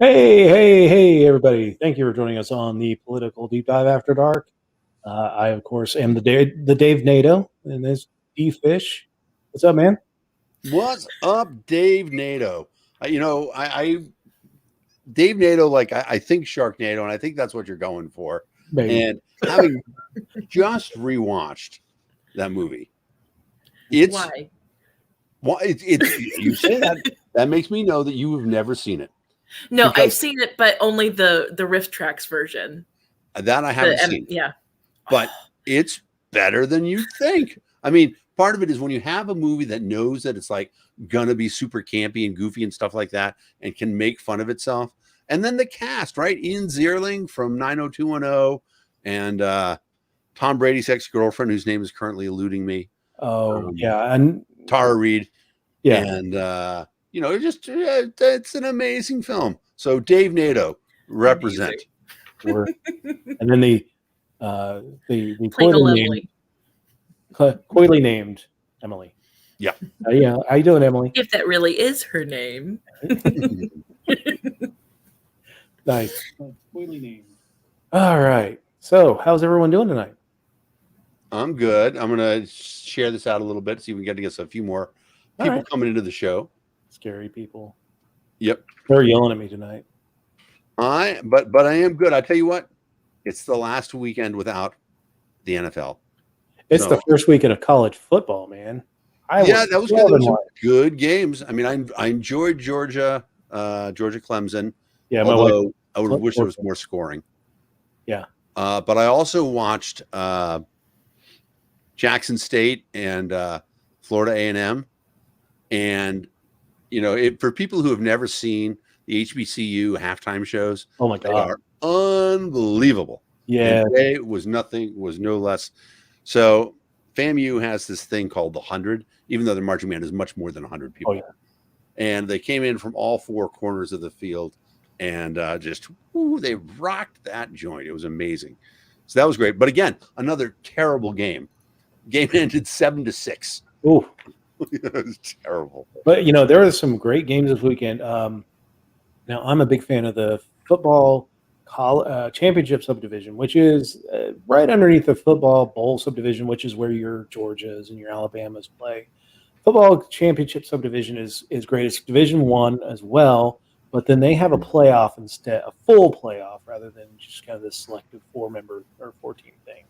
Hey, everybody. Thank you for joining us on the Political Deep Dive After Dark. I, of course, am the Dave NATO, and this D Fish. What's up, man? What's up, Dave NATO? Dave NATO, I think Sharknado, and I think that's what you're going for. Maybe. And having just rewatched that movie, Why? You say that makes me know that you have never seen it. No, I've seen it, but only the Riff Tracks version. That I haven't seen. Yeah. But it's better than you think. I mean, part of it is when you have a movie that knows that it's like gonna be super campy and goofy and stuff like that and can make fun of itself. And then the cast, right? Ian Ziering from 90210 and Tom Brady's ex-girlfriend, whose name is currently eluding me. Oh, yeah. And Tara Reid. Yeah. And it's an amazing film. So Dave NATO, represent. And then the coyly named Emily. Yeah. Yeah. How you doing, Emily? If that really is her name. Nice. Coyly named. All right. So, how's everyone doing tonight? I'm good. I'm gonna share this out a little bit, see if we can get a few more people coming into the show. Scary people. Yep. They're yelling at me tonight. But I am good. I tell you what, it's the last weekend without the NFL. It's the first weekend of college football, man. That was good. There was some good games. I mean, I enjoyed Georgia Clemson. Yeah, although I would wish there was more scoring. Yeah. But I also watched Jackson State and Florida A&M, and for people who have never seen the HBCU halftime shows, oh my God, they are unbelievable. Yeah, it was no less. So FAMU has this thing called the 100, even though the marching band is much more than 100 people. Oh, yeah. And they came in from all four corners of the field and they rocked that joint. It was amazing. So that was great. But again, another terrible game. Game ended 7-6. Ooh. It was terrible. But there were some great games this weekend. Now I'm a big fan of the football championship subdivision, which is right underneath the football bowl subdivision, which is where your Georgias and your Alabamas play. Football championship subdivision is great. It's Division I as well, but then they have a playoff instead, a full playoff rather than just kind of this selective 4-member or 14 thing.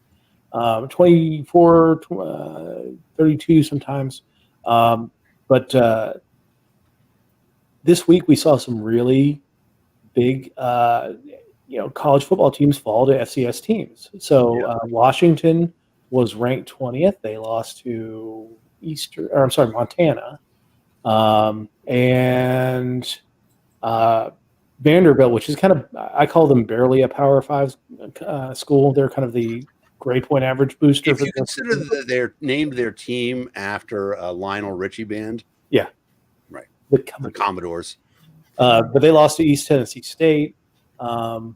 24, 32 sometimes. But this week we saw some really big, college football teams fall to FCS teams. So Washington was ranked 20th. They lost to Montana. And Vanderbilt, which is kind of, I call them barely a Power 5 school. They're kind of the grade point average booster. If you consider that they're named their team after a Lionel Richie band. Yeah. Right. The Commodores. But they lost to East Tennessee State. There are,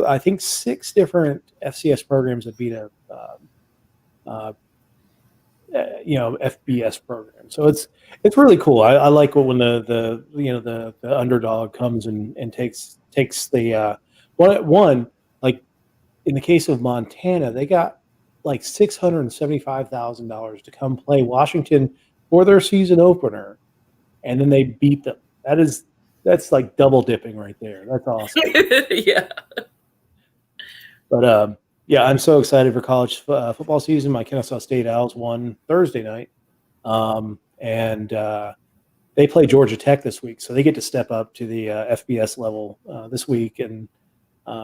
I think, 6 different FCS programs that beat a FBS program. So it's really cool. I like when the underdog comes and takes the one. Like in the case of Montana, they got like $675,000 to come play Washington for their season opener, and then they beat them. That's like double dipping right there. That's awesome. Yeah. But I'm so excited for college football season. My Kennesaw State Owls won Thursday night, and they play Georgia Tech this week, so they get to step up to the FBS level this week. And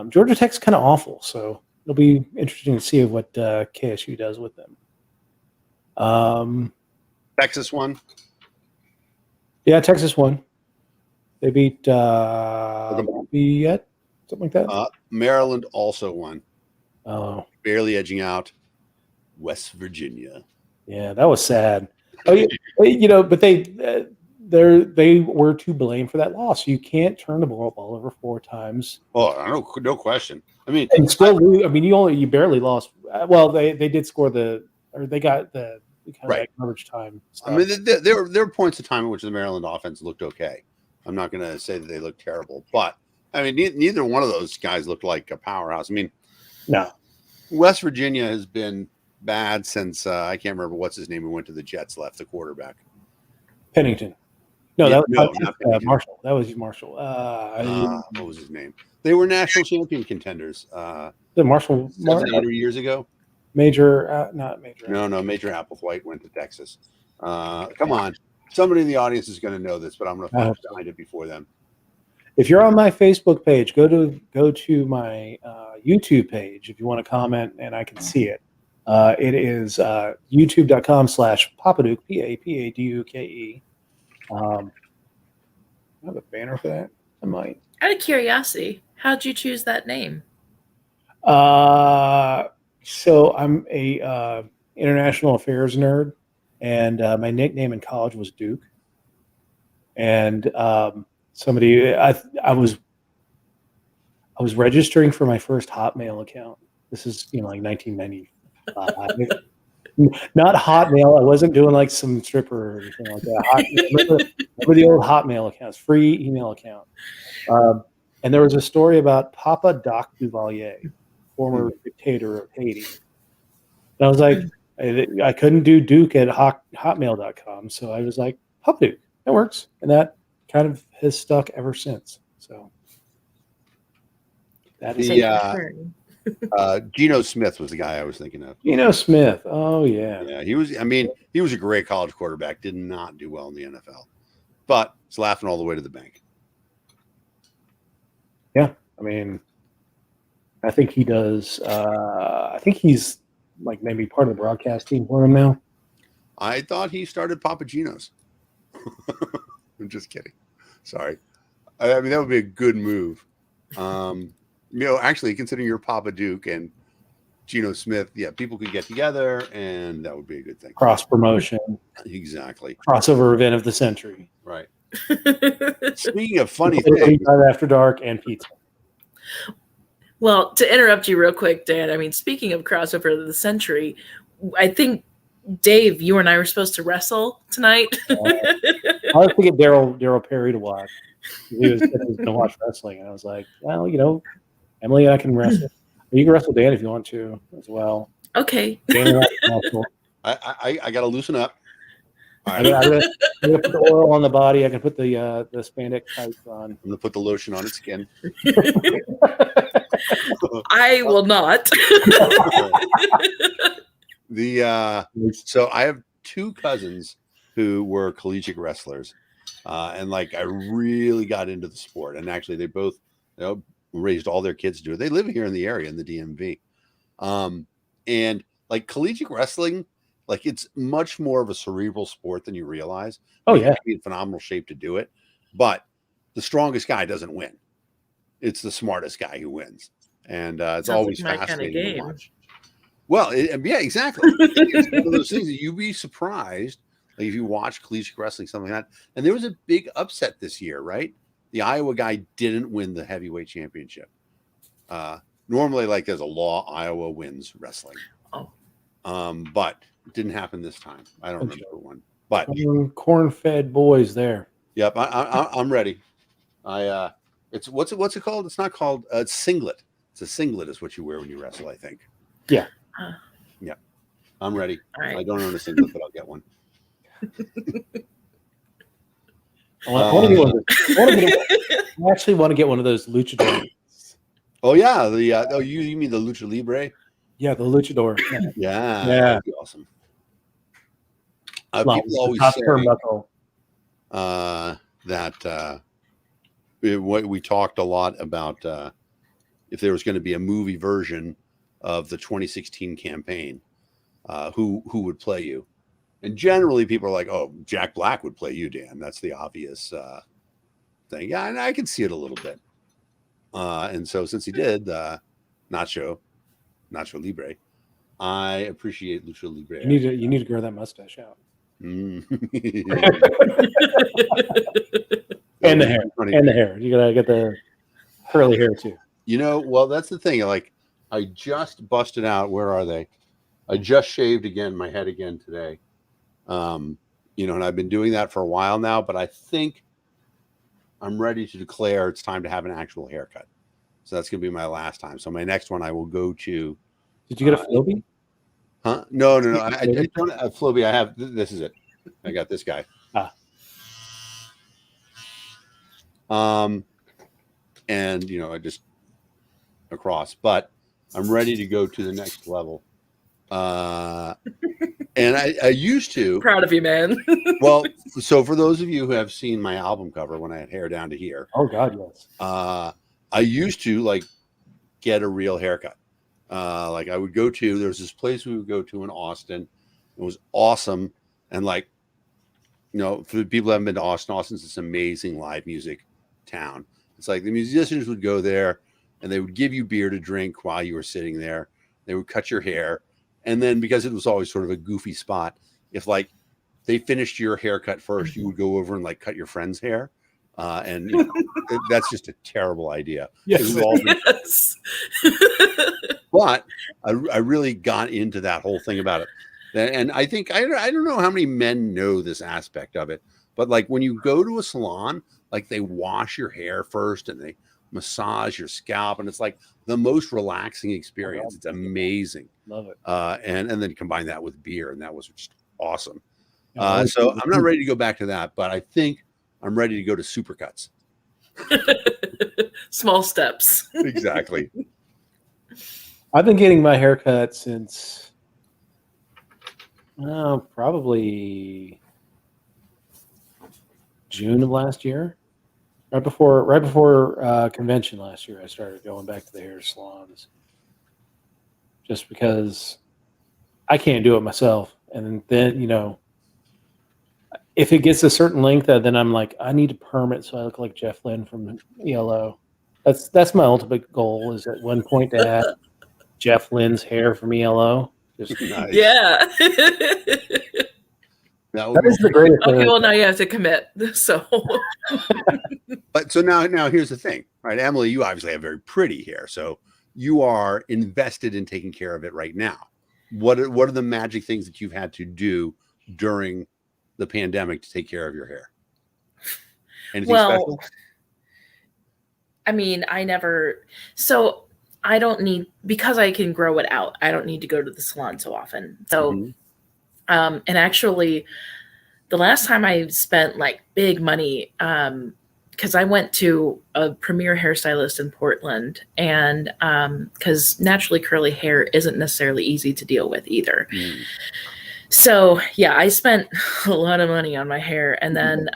Georgia Tech's kind of awful, so it'll be interesting to see what KSU does with them. Texas won. Yeah, Texas won. They beat Lafayette, something like that. Maryland also won. Oh, barely edging out West Virginia. Yeah, that was sad. Oh, yeah, but they were to blame for that loss. You can't turn the ball over 4 times. Oh, no question. I mean, and still lose. I mean, you barely lost. Well, they did score they got the kind of garbage time stuff. I mean, there were points of time in which the Maryland offense looked okay. I'm not going to say that they looked terrible, but I mean, neither one of those guys looked like a powerhouse. I mean, No. West Virginia has been bad since I can't remember what's his name who went to the Jets, left the quarterback. Pennington. No, Yeah, that was not Pennington. Marshall. That was Marshall. What was his name? They were national champion contenders. The Marshall 7 8 years ago. Major, not Major. No, Major Applewhite went to Texas. Come on, somebody in the audience is going to know this, but I'm going to find it before them. If you're on my Facebook page, go to my YouTube page if you want to comment, and I can see it. It is youtube.com/Papaduke, Papaduke. I have a banner for that. I might. Out of curiosity, how'd you choose that name? So I'm a international affairs nerd, and my nickname in college was Duke. And I was registering for my first Hotmail account. This is like 1995. Not Hotmail. I wasn't doing like some stripper or anything like that. Remember the old Hotmail accounts, free email account. And there was a story about Papa Doc Duvalier, former dictator of Haiti. And I was like, I couldn't do Duke at hotmail.com, so I was like, Papa Duke, that works, and that kind of has stuck ever since. So that is Geno Smith was the guy I was thinking of. Geno Smith. Oh yeah. Yeah, he was. I mean, he was a great college quarterback. Did not do well in the NFL, but he's laughing all the way to the bank. Yeah, I mean, I think he does. I think he's like maybe part of the broadcast team for him now. I thought he started Papa Gino's. I'm just kidding. Sorry. I mean, that would be a good move. Actually, considering you're Papa Duke and Geno Smith, yeah, people could get together, and that would be a good thing. Cross promotion. Exactly. Crossover event of the century. Right. Speaking of funny things, After Dark and pizza. Well, to interrupt you real quick, Dan, I mean, speaking of crossover of the century, I think, Dave, you and I were supposed to wrestle tonight. I was to get Daryl Perry to watch. He was going to watch wrestling, and I was like, well, Emily and I can wrestle. You can wrestle Dan if you want to as well. Okay. I got to loosen up. All right. I'm gonna put the oil on the body. I can put the spandex tights on. I'm gonna put the lotion on its skin. I will not. So I have two cousins who were collegiate wrestlers, and like I really got into the sport. And actually, they both raised all their kids to do it. They live here in the area in the DMV, and like collegiate wrestling. Like it's much more of a cerebral sport than you realize. Oh You yeah, have to be in phenomenal shape to do it, but the strongest guy doesn't win. It's the smartest guy who wins, and it's Sounds always like my kinda fascinating to game. watch. Well, yeah, exactly. It's one of those things that you'd be surprised, like if you watch collegiate wrestling, something like that. And there was a big upset this year, right? The Iowa guy didn't win the heavyweight championship. Normally, like there's a law, Iowa wins wrestling. Oh. But it didn't happen this time. I don't remember who won. But corn-fed boys there. Yep, I'm ready. It's what's it called? It's not called it's singlet. It's a singlet is what you wear when you wrestle, I think. Yeah. Yeah. I'm ready. All right. I don't own a singlet, but I'll get one. I actually want to get one of those luchadors. Oh yeah, you mean the lucha libre? Yeah, the luchador. Yeah, Yeah. that'd be awesome. People always say that we talked a lot about if there was going to be a movie version of the 2016 campaign, who would play you? And generally, people are like, "Oh, Jack Black would play you, Dan." That's the obvious thing. Yeah, and I can see it a little bit. And so, since he did Nacho Libre, I appreciate Lucha Libre. You need to grow that mustache out. Mm. And the hair. And the hair. You gotta get the curly hair too. Well, that's the thing. Like, I just busted out. Where are they? I just shaved my head again today. And I've been doing that for a while now, but I think I'm ready to declare it's time to have an actual haircut. So that's going to be my last time. So my next one I will go to. Did you get a Philby? Huh? No. I don't have Philby. I have, this is it. I got this guy. And I just across, but I'm ready to go to the next level. And I used to. Proud of you, man. Well, so for those of you who have seen my album cover when I had hair down to here. Oh God, yes. I used to like get a real haircut. Like I would go to, there was this place we would go to in Austin. It was awesome. And like, for the people who haven't been to Austin, Austin's this amazing live music town. It's like the musicians would go there and they would give you beer to drink while you were sitting there. They would cut your hair. And then because it was always sort of a goofy spot, if like they finished your haircut first, you would go over and like cut your friend's hair. And that's just a terrible idea. Yes. Yes. But I really got into that whole thing about it. And I think, I don't know how many men know this aspect of it, but like when you go to a salon, like they wash your hair first and they massage your scalp, and it's like the most relaxing experience. It's amazing. Love it. And then combine that with beer, and that was just awesome. So I'm not ready to go back to that, but I think I'm ready to go to supercuts. Small steps. Exactly. I've been getting my haircut since probably June of last year. Right before convention last year, I started going back to the hair salons just because I can't do it myself. And then, if it gets a certain length, then I'm like, I need to perm it so I look like Jeff Lynne from ELO. That's my ultimate goal, is at one point to have Jeff Lynne's hair from ELO. Just Nice. Yeah. That is the greatest thing. Okay, well now you have to commit. So But so now here's the thing, right? Emily, you obviously have very pretty hair, so you are invested in taking care of it right now. What are the magic things that you've had to do during the pandemic to take care of your hair? Anything special? I mean, I don't need, because I can grow it out, I don't need to go to the salon so often. So and actually, the last time I spent like big money, because I went to a premier hairstylist in Portland, and because naturally curly hair isn't necessarily easy to deal with either. So yeah, I spent a lot of money on my hair, and then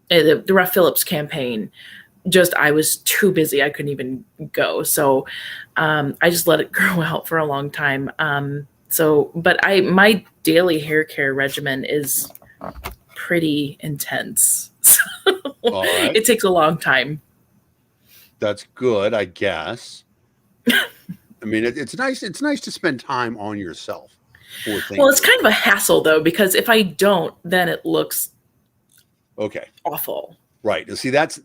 the Ruff Phillips campaign, I was too busy. I couldn't even go. So I just let it grow out for a long time. But my daily hair care regimen is pretty intense. So All right. It takes a long time. That's good, I guess. I mean, it's nice. It's nice to spend time on yourself. Well, it's kind of a hassle though, because if I don't, then it looks awful. Right. See, that's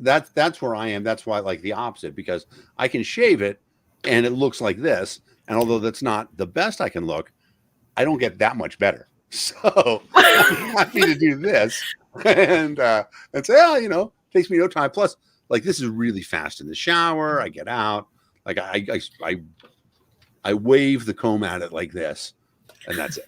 where I am. That's why I like the opposite, because I can shave it and it looks like this. And although that's not the best I can look, I don't get that much better. So I'm happy to do this and say, takes me no time. Plus, like, this is really fast in the shower. I get out, like I wave the comb at it like this, and that's it.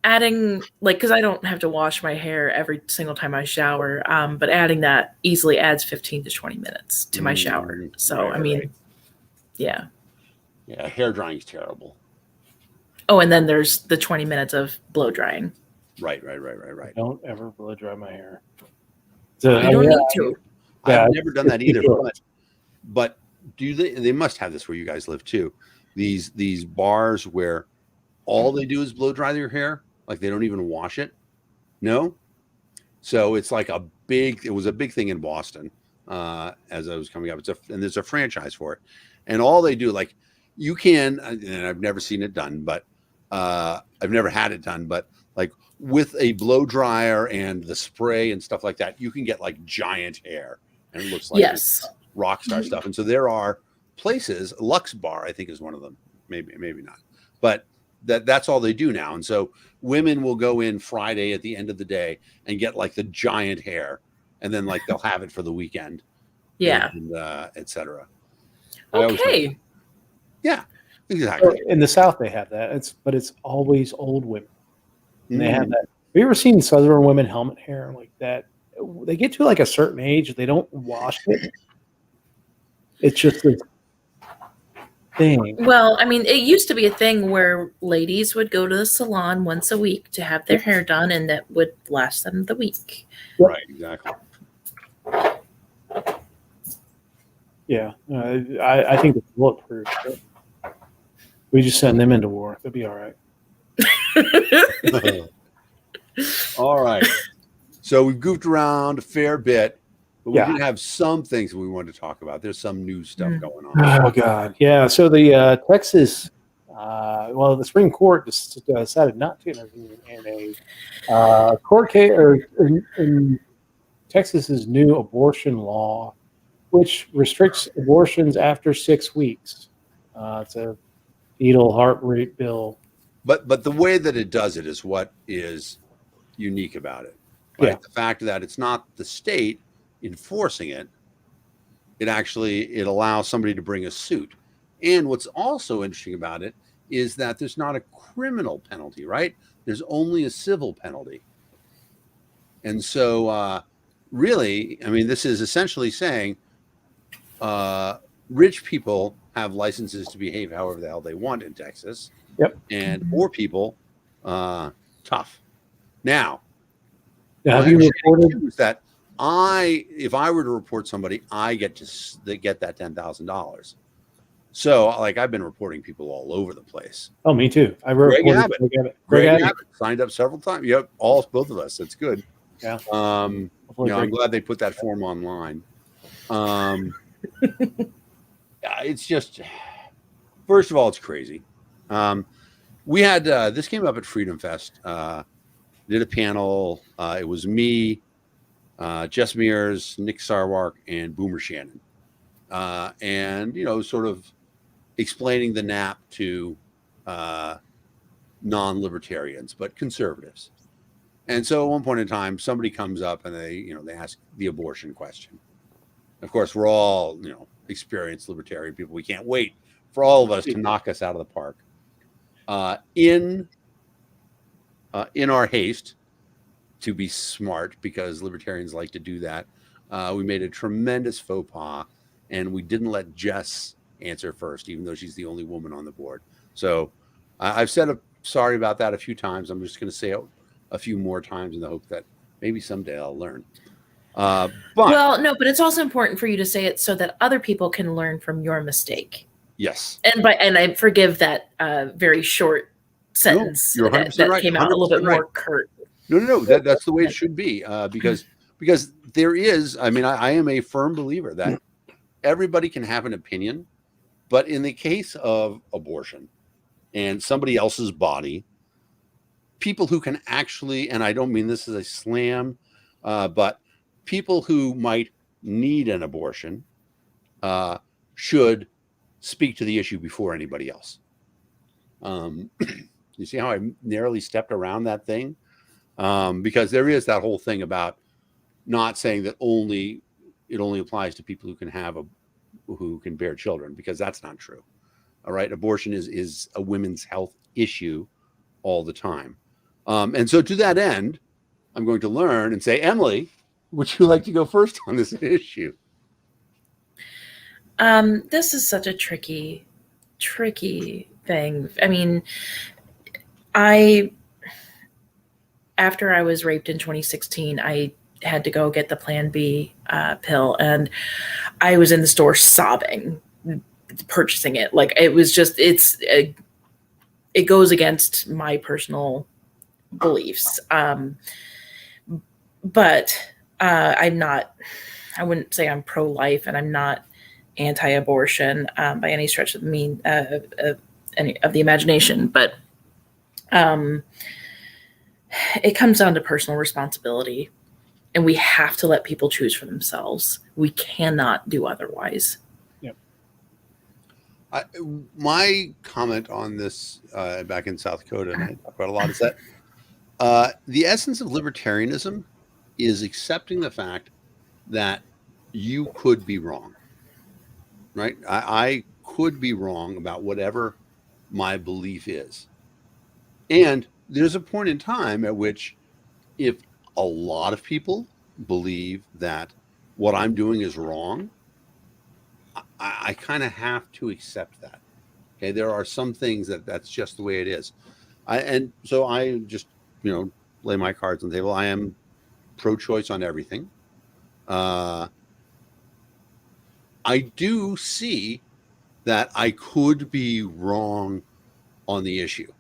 Adding, like, because I don't have to wash my hair every single time I shower, but adding that easily adds 15 to 20 minutes to my shower. So, right. Yeah. Yeah, hair drying is terrible. Oh, and then there's the 20 minutes of blow drying. Right. Don't ever blow dry my hair. You don't need to. I've never done that either. But they must have this where you guys live too. These bars where all they do is blow dry their hair, like they don't even wash it. No. So it's like it was a big thing in Boston as I was coming up. And there's a franchise for it. And all they do, like, you can, and I've never seen it done, but I've never had it done, but like with a blow dryer and the spray and stuff like that, you can get like giant hair, and it looks like rock star stuff. And so there are places, Lux Bar, I think, is one of them. Maybe not, but that's all they do now. And so women will go in Friday at the end of the day and get like the giant hair, and then like they'll have it for the weekend. Yeah. And etc. Okay. Yeah, exactly. In the South, they have that. But it's always old women. And they have Mm. that. Have you ever seen Southern women helmet hair like that? They get to like a certain age, they don't wash it. It's just this thing. Well, I mean, it used to be a thing where ladies would go to the salon once a week to have their hair done, and that would last them the week. Right, exactly. Yeah, I think it's bulletproof. But we just send them into war. They'll be all right. All right. So we've goofed around a fair bit, but we Yeah. did have some things we wanted to talk about. There's some new stuff going on. Oh God, yeah. So the Texas, the Supreme Court decided not to intervene in a court case or in Texas's new abortion law, which restricts abortions after 6 weeks. It's a fetal heart rate bill. But the way that it does it is what is unique about it. Right? Yeah. The fact that it's not the state enforcing it, it allows somebody to bring a suit. And what's also interesting about it is that there's not a criminal penalty, right? There's only a civil penalty. And so really, I mean, this is essentially saying rich people have licenses to behave however the hell they want in Texas. Yep. And poor people, tough. Now, Have you reported? is that if I were to report somebody, I get to get that $10,000. So, like, I've been reporting people all over the place. Oh, me too. I Greg reported Abbott. Greg Greg Abbott. Abbott signed up several times. Yep, both of us. That's good. Yeah. I'm glad they put that form online. It's just, first of all, it's crazy. We had this came up at Freedom Fest. Did a panel. It was me, Jess Mears, Nick Sarwark, and Boomer Shannon, and sort of explaining the NAP to non-libertarians, but conservatives. And so at one point in time, somebody comes up and they ask the abortion question. Of course, we're all experienced libertarian people. We can't wait for all of us to knock us out of the park. In our haste to be smart, because libertarians like to do that, we made a tremendous faux pas, and we didn't let Jess answer first, even though she's the only woman on the board. So I've said sorry about that a few times. I'm just going to say it a few more times in the hope that maybe someday I'll learn. But it's also important for you to say it so that other people can learn from your mistake. Yes. And I forgive that very short sentence you're 100% that right. came out a little bit right. more curt. No. That's the way it should be, because there is. I mean, I am a firm believer that everybody can have an opinion, but in the case of abortion and somebody else's body, people who can actually, and I don't mean this as a slam, but people who might need an abortion should speak to the issue before anybody else. You see how I narrowly stepped around that thing? Because there is that whole thing about not saying that it only applies to people who can bear children, because that's not true. All right. Abortion is a women's health issue all the time. And so to that end, I'm going to learn and say, Emily, would you like to go first on this issue? This is such a tricky thing. I mean, after I was raped in 2016, I had to go get the Plan B pill, and I was in the store sobbing, purchasing it. Like, it was just, it goes against my personal beliefs. But I wouldn't say I'm pro-life, and I'm not anti-abortion by any stretch of the imagination. But it comes down to personal responsibility, and we have to let people choose for themselves. We cannot do otherwise. Yep. My comment on this back in South Dakota, and I talk about a lot, is that the essence of libertarianism is accepting the fact that you could be wrong, right? I could be wrong about whatever my belief is. And there's a point in time at which, if a lot of people believe that what I'm doing is wrong, I kind of have to accept that. Okay, there are some things that's just the way it is. And so I just, lay my cards on the table. I am pro-choice on everything. I do see that I could be wrong on the issue,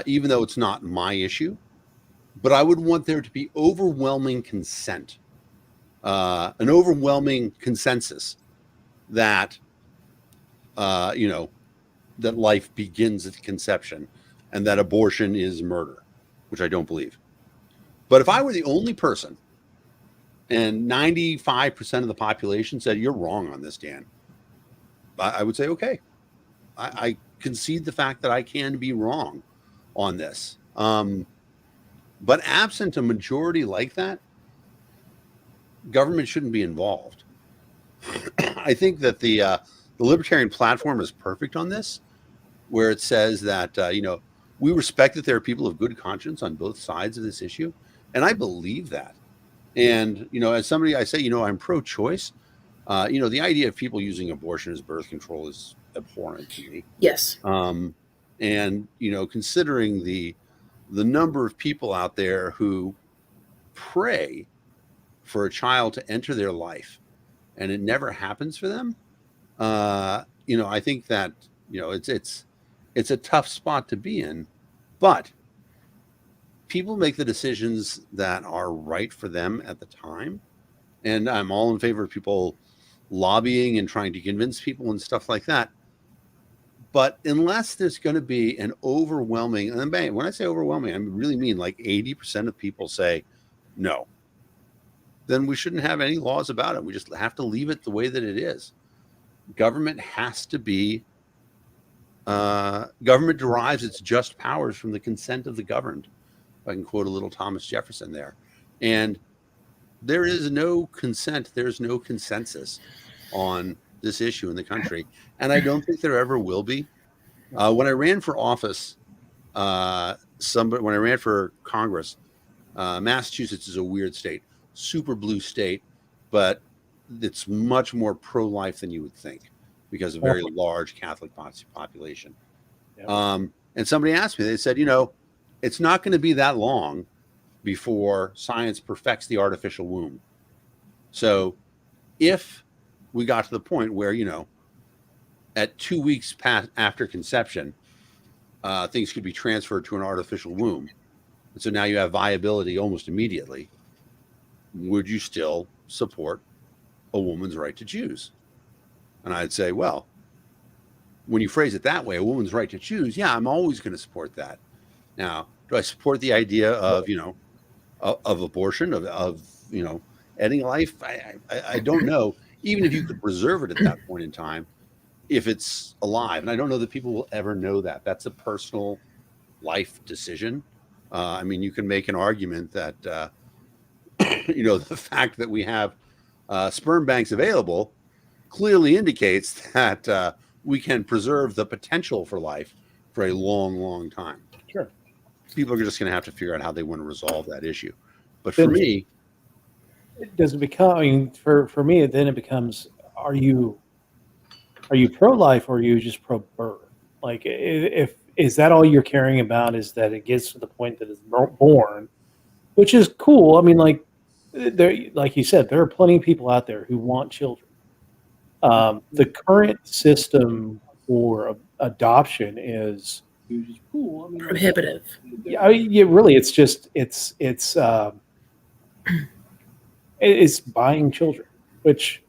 even though it's not my issue. But I would want there to be overwhelming consent, an overwhelming consensus that, that life begins at conception and that abortion is murder, which I don't believe. But if I were the only person and 95% of the population said, you're wrong on this, Dan, I would say, okay, I concede the fact that I can be wrong on this. But absent a majority like that, government shouldn't be involved. I think that the libertarian platform is perfect on this, where it says that, we respect that there are people of good conscience on both sides of this issue. And I believe that. And, as somebody, I say, I'm pro-choice. The idea of people using abortion as birth control is abhorrent to me. Yes. And, considering the number of people out there who pray for a child to enter their life and it never happens for them, I think that, it's a tough spot to be in, but people make the decisions that are right for them at the time. And I'm all in favor of people lobbying and trying to convince people and stuff like that. But unless there's going to be an overwhelming, and when I say overwhelming, I really mean like 80% of people say no, then we shouldn't have any laws about it. We just have to leave it the way that it is. Government has to be, government derives its just powers from the consent of the governed. If I can quote a little Thomas Jefferson there. And there is no consent, there's no consensus on this issue in the country. And I don't think there ever will be. When I ran for office, when I ran for Congress, Massachusetts is a weird state, super blue state, but it's much more pro-life than you would think because of a very large Catholic population. Yeah. And somebody asked me, they said, it's not going to be that long before science perfects the artificial womb. So if we got to the point where, at 2 weeks after conception, things could be transferred to an artificial womb. And so now you have viability almost immediately. Would you still support a woman's right to choose? And I'd say, well, when you phrase it that way, a woman's right to choose, yeah, I'm always going to support that. Now, do I support the idea of, of abortion, of ending life? I don't know. Even if you could preserve it at that point in time, if it's alive. And I don't know that people will ever know that. That's a personal life decision. You can make an argument that, the fact that we have sperm banks available clearly indicates that we can preserve the potential for life for a long, long time. Sure. People are just going to have to figure out how they want to resolve that issue. But for me, does it become, for me, then it becomes, are you pro-life or are you just pro-birth? Like, is that all you're caring about, is that it gets to the point that it's born, which is cool. Like you said, there are plenty of people out there who want children. The current system for adoption is cool. Prohibitive. Really, it's just it's buying children, which,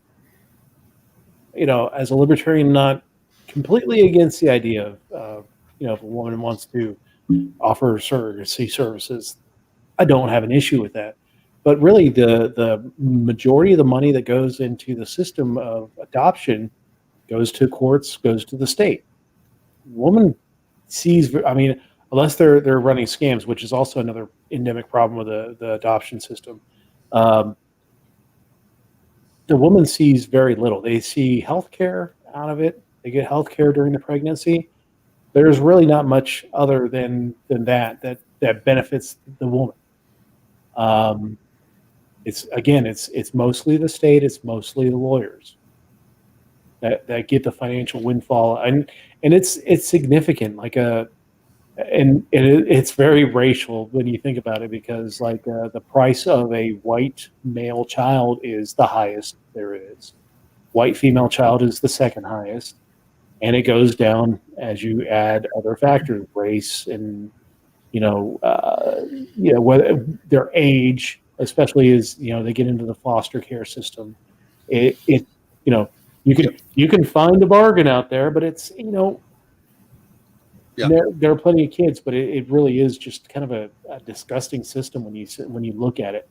as a libertarian, not completely against the idea of, if a woman wants to offer surrogacy services, I don't have an issue with that. But really, the majority of the money that goes into the system of adoption goes to courts, goes to the state. Woman sees, I mean, unless they're running scams, which is also another endemic problem with the adoption system. The woman sees very little. They see healthcare out of it. They get healthcare during the pregnancy. There's really not much other than that benefits the woman. It's mostly the state. It's mostly the lawyers that get the financial windfall, and it's significant. It's very racial when you think about it, because the price of a white male child is the highest there is. White female child is the second highest, and it goes down as you add other factors, race, and whether their age, especially as they get into the foster care system. You can find a bargain out there, but it's there are plenty of kids, but it really is just kind of a disgusting system when you look at it.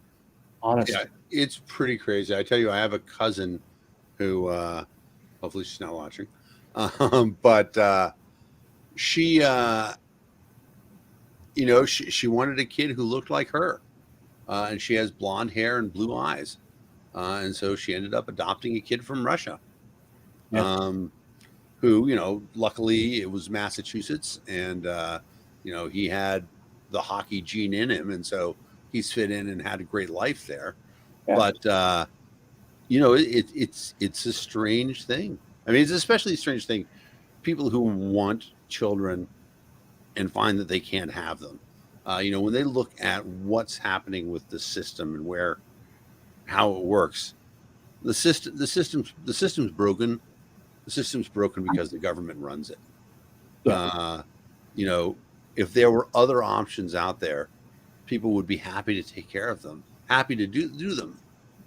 Honestly, yeah, it's pretty crazy. I tell you, I have a cousin who, hopefully she's not watching, but she, she wanted a kid who looked like her, and she has blonde hair and blue eyes, and so she ended up adopting a kid from Russia. Yeah. Who, luckily it was Massachusetts, and, he had the hockey gene in him. And so he's fit in and had a great life there. Yeah. But, it's a strange thing. I mean, it's especially a strange thing. People who want children and find that they can't have them, when they look at what's happening with the system and how it works, the system's broken. The system's broken because the government runs it. Yeah. If there were other options out there, people would be happy to take care of them, happy to do them.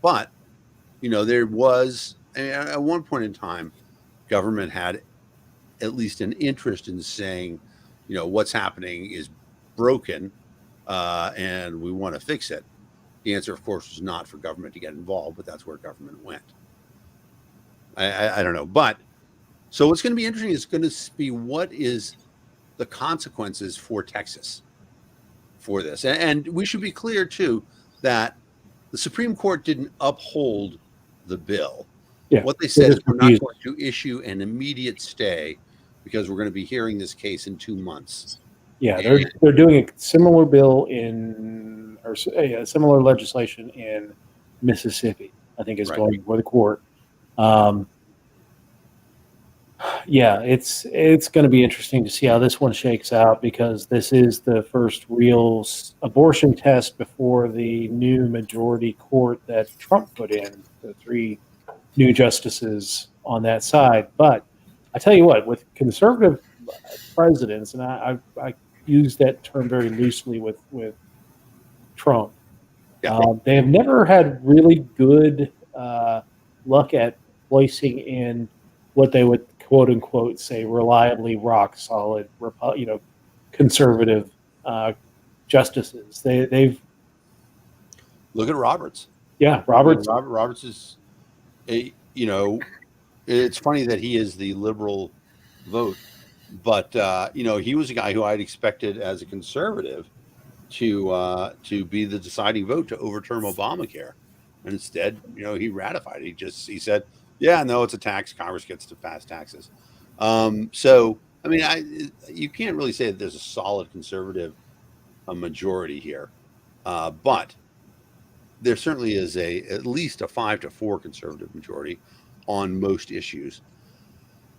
But, there was, at one point in time, government had at least an interest in saying, what's happening is broken, and we want to fix it. The answer, of course, was not for government to get involved, but that's where government went. I don't know. But so what's going to be interesting is going to be what is the consequences for Texas for this. And we should be clear, too, that the Supreme Court didn't uphold the bill. Yeah, what they said is we're not going to issue an immediate stay because we're going to be hearing this case in 2 months. Yeah, they're doing a similar bill similar legislation in Mississippi, I think, is right. Going before the court. It's going to be interesting to see how this one shakes out, because this is the first real abortion test before the new majority court that Trump put in, the 3 new justices on that side. But I tell you what, with conservative presidents, and I use that term very loosely with Trump, they have never had really good luck at placing in what they would quote unquote say reliably rock solid, conservative justices. They've look at Roberts. Yeah, Roberts. Roberts is it's funny that he is the liberal vote, but he was a guy who I'd expected as a conservative to be the deciding vote to overturn Obamacare, and instead, he ratified it. He said, yeah, no, it's a tax. Congress gets to pass taxes. So, I mean, you can't really say that there's a solid conservative majority here, but there certainly is at least a 5-4 conservative majority on most issues.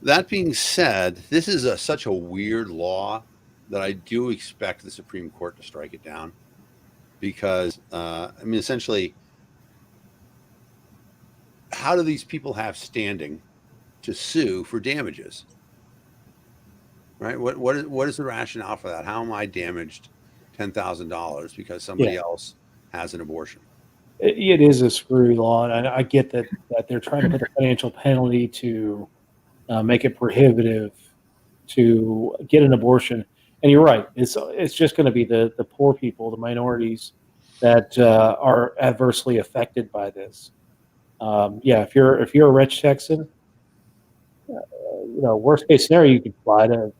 That being said, this is such a weird law that I do expect the Supreme Court to strike it down, because, essentially, how do these people have standing to sue for damages? Right? What is the rationale for that? How am I damaged $10,000 because somebody else has an abortion? It is a screwy law, and I get that they're trying to put a financial penalty to make it prohibitive to get an abortion. And you're right; it's just going to be the poor people, the minorities, that are adversely affected by this. If you're a rich Texan, worst case scenario, you could fly to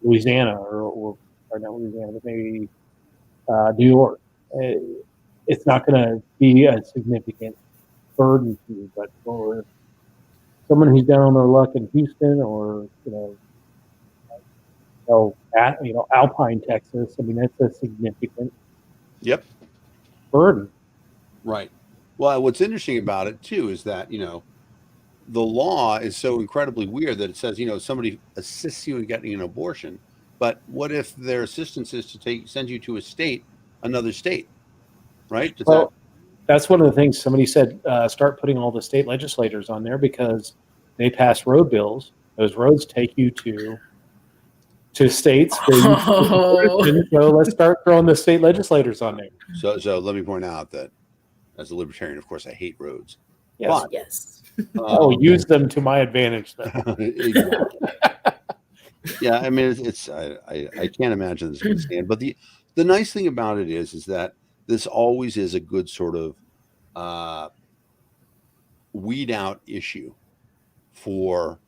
Louisiana or not Louisiana, but maybe New York. It's not going to be a significant burden to you, but for someone who's down on their luck in Houston or Alpine, Texas, I mean that's a significant burden. Right. Well, what's interesting about it too is that the law is so incredibly weird that it says somebody assists you in getting an abortion, but what if their assistance is to send you to another state, right? That's one of the things somebody said. Start putting all the state legislators on there because they pass road bills. Those roads take you to states where you so let's start throwing the state legislators on there. So let me point out that as a libertarian, of course, I hate roads. Yes. But, yes. I will use them to my advantage then. Exactly. Yeah, I mean, I can't imagine this would stand. But the nice thing about it is that this always is a good sort of weed out issue for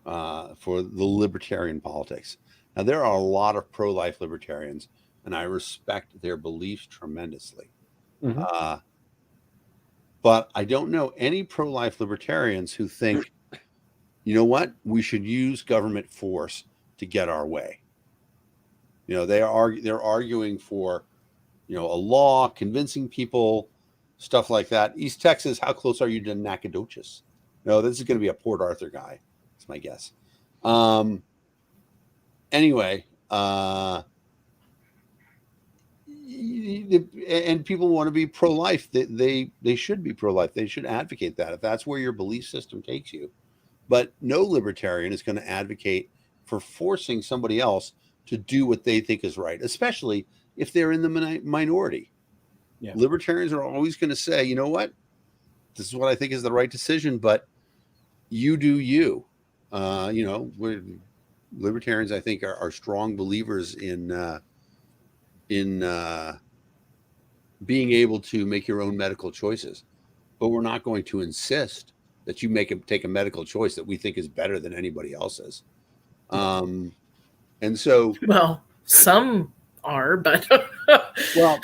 the libertarian politics. Now, there are a lot of pro-life libertarians, and I respect their beliefs tremendously. Mm-hmm. But I don't know any pro-life libertarians who think, you know what, we should use government force to get our way. They're arguing for, a law, convincing people, stuff like that. East Texas, how close are you to Nacogdoches? No, this is going to be a Port Arthur guy. That's my guess. Anyway, and people want to be pro-life. They should be pro-life. They should advocate that if that's where your belief system takes you. But no libertarian is going to advocate for forcing somebody else to do what they think is right, especially if they're in the minority. Yeah. Libertarians are always going to say, you know what, this is what I think is the right decision, but you do you. Libertarians, I think, are strong believers in being able to make your own medical choices, but we're not going to insist that you take a medical choice that we think is better than anybody else's. And so, well, some are, but well,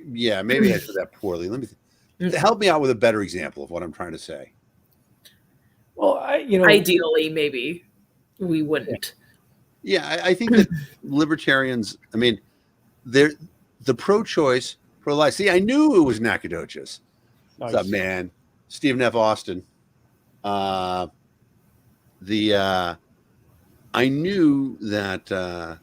maybe I said that poorly. Let me help me out with a better example of what I'm trying to say. Well, ideally, maybe we wouldn't. Yeah, I think that libertarians, I mean, they're the pro-choice, pro-life. See, I knew it was Nacogdoches. Nice. What's up, man? Stephen F. Austin. I knew that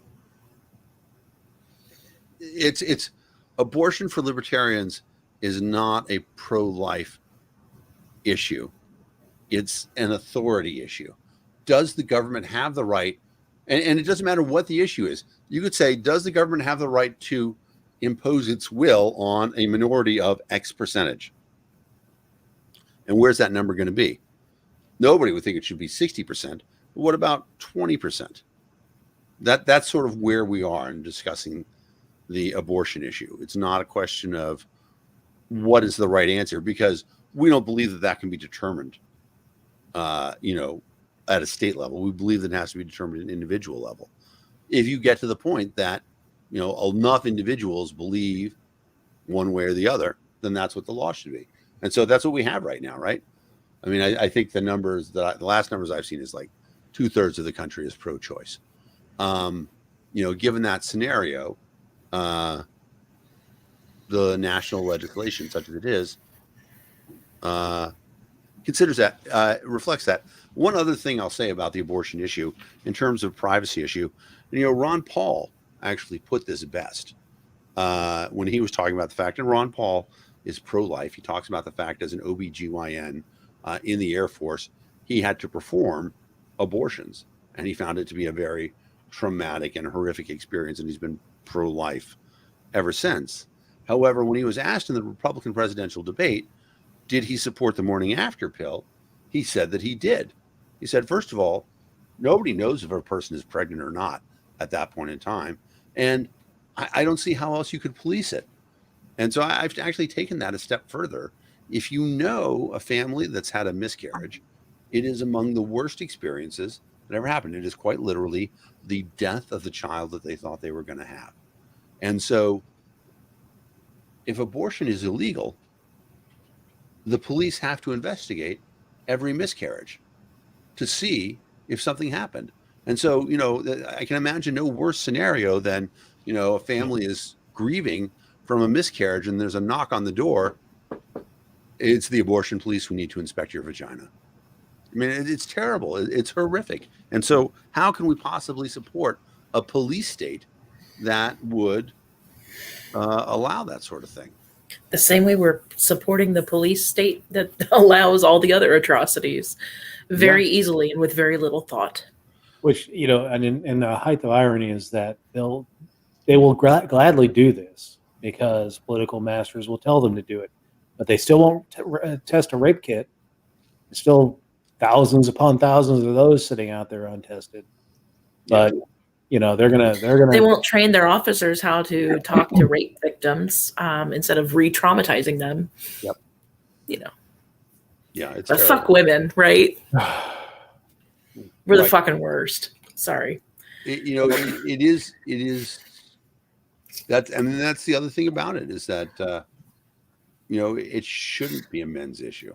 it's abortion for libertarians is not a pro-life issue. It's an authority issue. Does the government have the right? And it doesn't matter what the issue is. You could say, does the government have the right to impose its will on a minority of X percentage? And where's that number going to be? Nobody would think it should be 60%. But what about 20%? That's sort of where we are in discussing the abortion issue. It's not a question of what is the right answer, because we don't believe that can be determined, at a state level. We believe that it has to be determined at an individual level. If you get to the point that, enough individuals believe one way or the other, then that's what the law should be. And so that's what we have right now, right? I mean, I think the last numbers I've seen is like 2/3 of the country is pro-choice. Given that scenario, the national legislation, such as it is, considers that, reflects that. One other thing I'll say about the abortion issue in terms of privacy issue, Ron Paul actually put this best when he was talking about the fact, and Ron Paul is pro-life. He talks about the fact as an OBGYN in the Air Force, he had to perform abortions, and he found it to be a very traumatic and horrific experience, and he's been pro-life ever since. However, when he was asked in the Republican presidential debate, did he support the morning after pill? He said that he did. He said, first of all, nobody knows if a person is pregnant or not at that point in time. And I don't see how else you could police it. And so I've actually taken that a step further. If you know a family that's had a miscarriage It is among the worst experiences that ever happened. It is quite literally the death of the child that they thought they were going to have. And so if abortion is illegal, the police have to investigate every miscarriage to see if something happened. And so, I can imagine no worse scenario than, a family is grieving from a miscarriage and there's a knock on the door. It's the abortion police who need to inspect your vagina. I mean, it's terrible. It's horrific. And so how can we possibly support a police state that would allow that sort of thing? The same way we're supporting the police state that allows all the other atrocities very easily and with very little thought. Which, and in the height of irony is that they will gladly do this because political masters will tell them to do it, but they still won't test a rape kit. There's still thousands upon thousands of those sitting out there untested. But they won't train their officers how to talk to rape victims instead of re-traumatizing them. Yep. Yeah, it's but fuck women, right? We're the fucking worst. Sorry. It is. That's the other thing about it is that it shouldn't be a men's issue.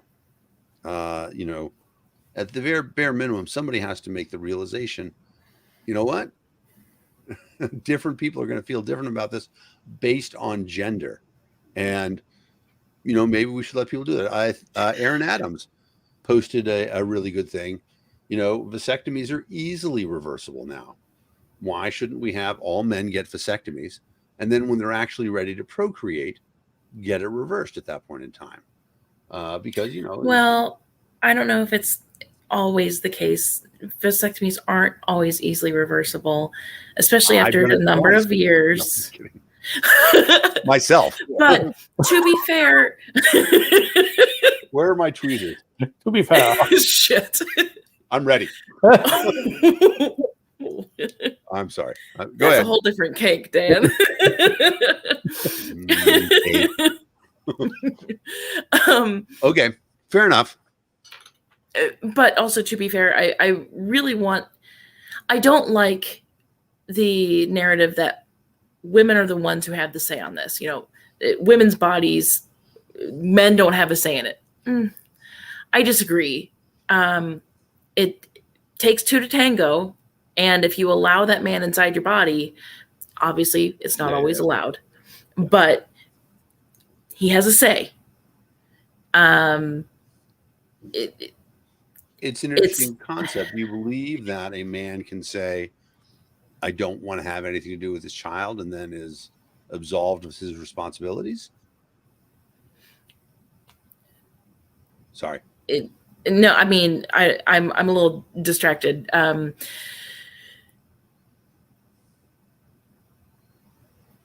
At the bare minimum, somebody has to make the realization. You know what? Different people are going to feel different about this based on gender, and maybe we should let people do that. Aaron Adams posted a really good thing. Vasectomies are easily reversible now. Why shouldn't we have all men get vasectomies, and then when they're actually ready to procreate, get it reversed at that point in time? Because well, I don't know if it's always the case. Vasectomies aren't always easily reversible, especially after a number of years. No, myself. But to be fair, where are my tweezers? To be fair, shit. I'm ready. I'm sorry. Go That's ahead. A whole different cake, Dan. Okay, fair enough. But also, to be fair, I really I don't like the narrative that women are the ones who have the say on this. Women's bodies, men don't have a say in it. I disagree. It takes two to tango, and if you allow that man inside your body, obviously it's not always allowed, but he has a say. It's an interesting concept. Do you believe that a man can say, I don't want to have anything to do with his child, and then is absolved of his responsibilities? Sorry. No, I mean, I'm a little distracted.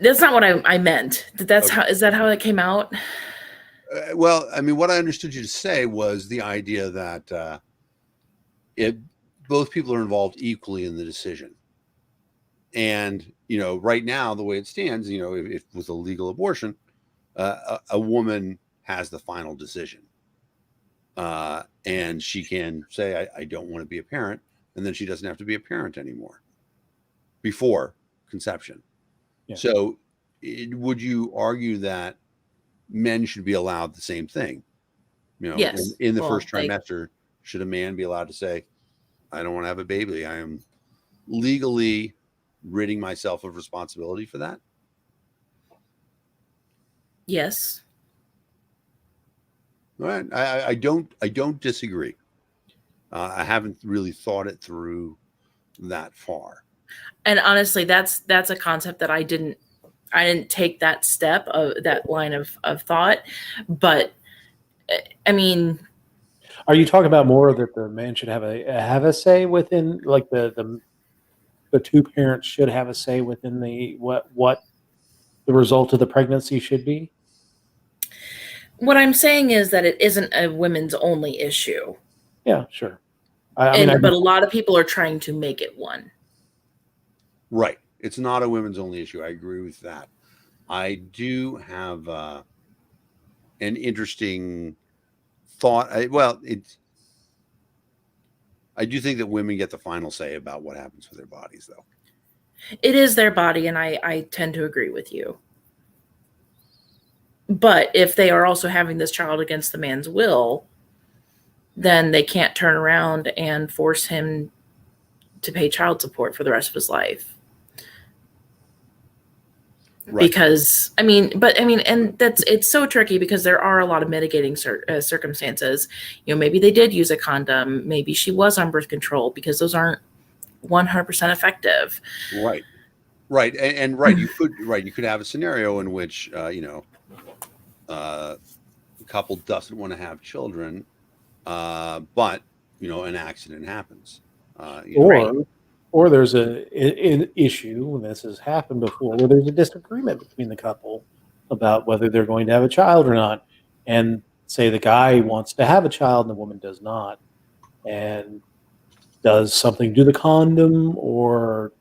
That's not what I meant. That's okay. Is that how it came out? Well, I mean, what I understood you to say was the idea that both people are involved equally in the decision. And, right now, the way it stands, if with a legal abortion, a woman has the final decision. And she can say, I don't want to be a parent. And then she doesn't have to be a parent anymore before conception. Yeah. So would you argue that men should be allowed the same thing? Yes. In the first trimester, should a man be allowed to say, I don't want to have a baby? I am legally ridding myself of responsibility for that? Yes. All right. I don't disagree. I haven't really thought it through that far. And honestly, that's a concept that I didn't take that step of that line of thought. But I mean, are you talking about more that the man should have a say within, like the two parents should have a say within what the result of the pregnancy should be? What I'm saying is that it isn't a women's only issue. Yeah, sure. But a lot of people are trying to make it one. Right. It's not a women's only issue. I agree with that. I do have an interesting thought. I do think that women get the final say about what happens with their bodies, though. It is their body, and I tend to agree with you. But if they are also having this child against the man's will, then they can't turn around and force him to pay child support for the rest of his life. Right. Because and it's so tricky because there are a lot of mitigating circumstances. Maybe they did use a condom. Maybe she was on birth control, because those aren't 100% effective. Right. And you could have a scenario in which the couple doesn't want to have children, but an accident happens. Or there's an issue, and this has happened before, where there's a disagreement between the couple about whether they're going to have a child or not. And say the guy wants to have a child and the woman does not. And does something to the condom, or,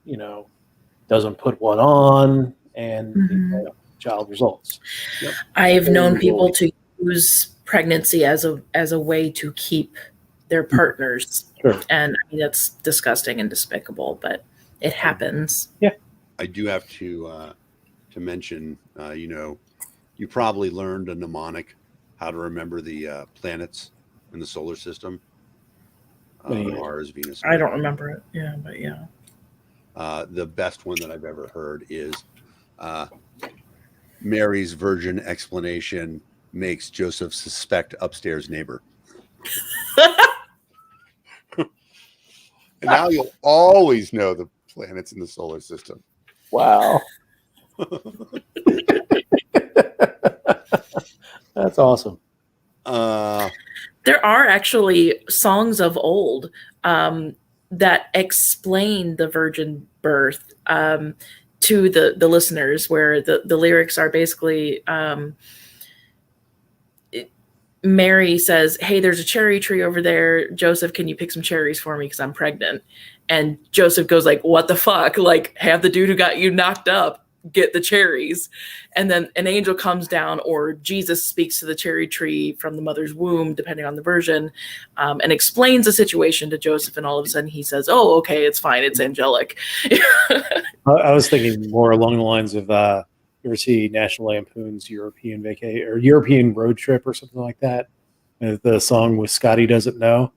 doesn't put one on, and the child results. Yep. I've known people to use pregnancy as a way to keep their partners. Sure. And that's disgusting and despicable, but it happens. Yeah. I do have to mention, you probably learned a mnemonic, how to remember the planets in the solar system. Mars, Venus. I don't remember it. Yeah, but yeah. The best one that I've ever heard is Mary's virgin explanation makes Joseph suspect upstairs neighbor. And now you'll always know the planets in the solar system. Wow. That's awesome. There are actually songs of old that explain the virgin birth to the listeners, where the lyrics are basically Mary says, "Hey, there's a cherry tree over there. Joseph, can you pick some cherries for me because I'm pregnant?" And Joseph goes like, "What the fuck? Like, have the dude who got you knocked up get the cherries." And then an angel comes down, or Jesus speaks to the cherry tree from the mother's womb, depending on the version, and explains the situation to Joseph. And all of a sudden he says, "Oh, okay, it's fine. It's angelic." I was thinking more along the lines of, you ever see National Lampoon's European Vacation or European Road Trip or something like that? The song with Scotty Doesn't Know.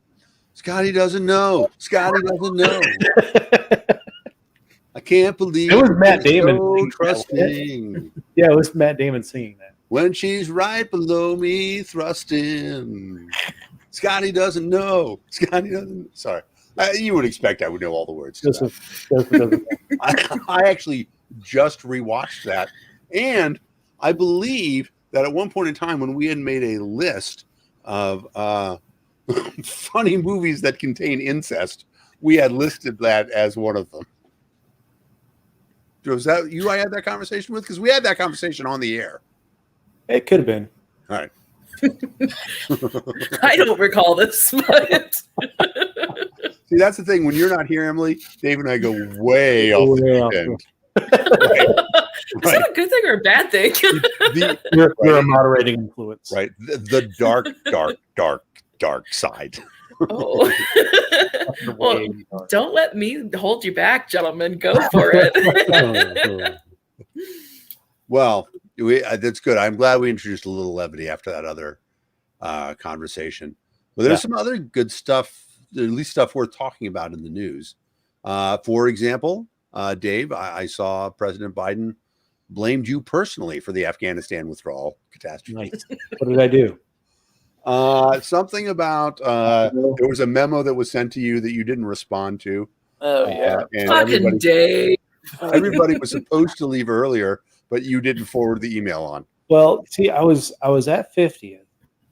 Scotty doesn't know. Scotty doesn't know. I can't believe it was Matt Damon. So trusting. Yeah, it was Matt Damon singing that. When she's right below me, thrusting. Scotty doesn't know. Scotty doesn't. Sorry, you would expect I would know all the words. I actually just rewatched that, and I believe that at one point in time, when we had made a list of funny movies that contain incest, we had listed that as one of them. Was that you I had that conversation with? Because we had that conversation on the air. It could have been. All right. I don't recall this, but see, that's the thing. When you're not here, Emily, Dave and I go way off the end. Right. Is that a good thing or a bad thing? You're a moderating influence. Right. The dark side. Oh. Well, don't let me hold you back, gentlemen. Go for it. Well, that's good. I'm glad we introduced a little levity after that other conversation. But there's some other good stuff, at least stuff worth talking about in the news. For example, Dave, I saw President Biden blamed you personally for the Afghanistan withdrawal catastrophe. Nice. What did I do? Something about there was a memo that was sent to you that you didn't respond to. Oh yeah, and fucking Dave. Everybody was supposed to leave earlier, but you didn't forward the email on. Well, see, I was at 50th,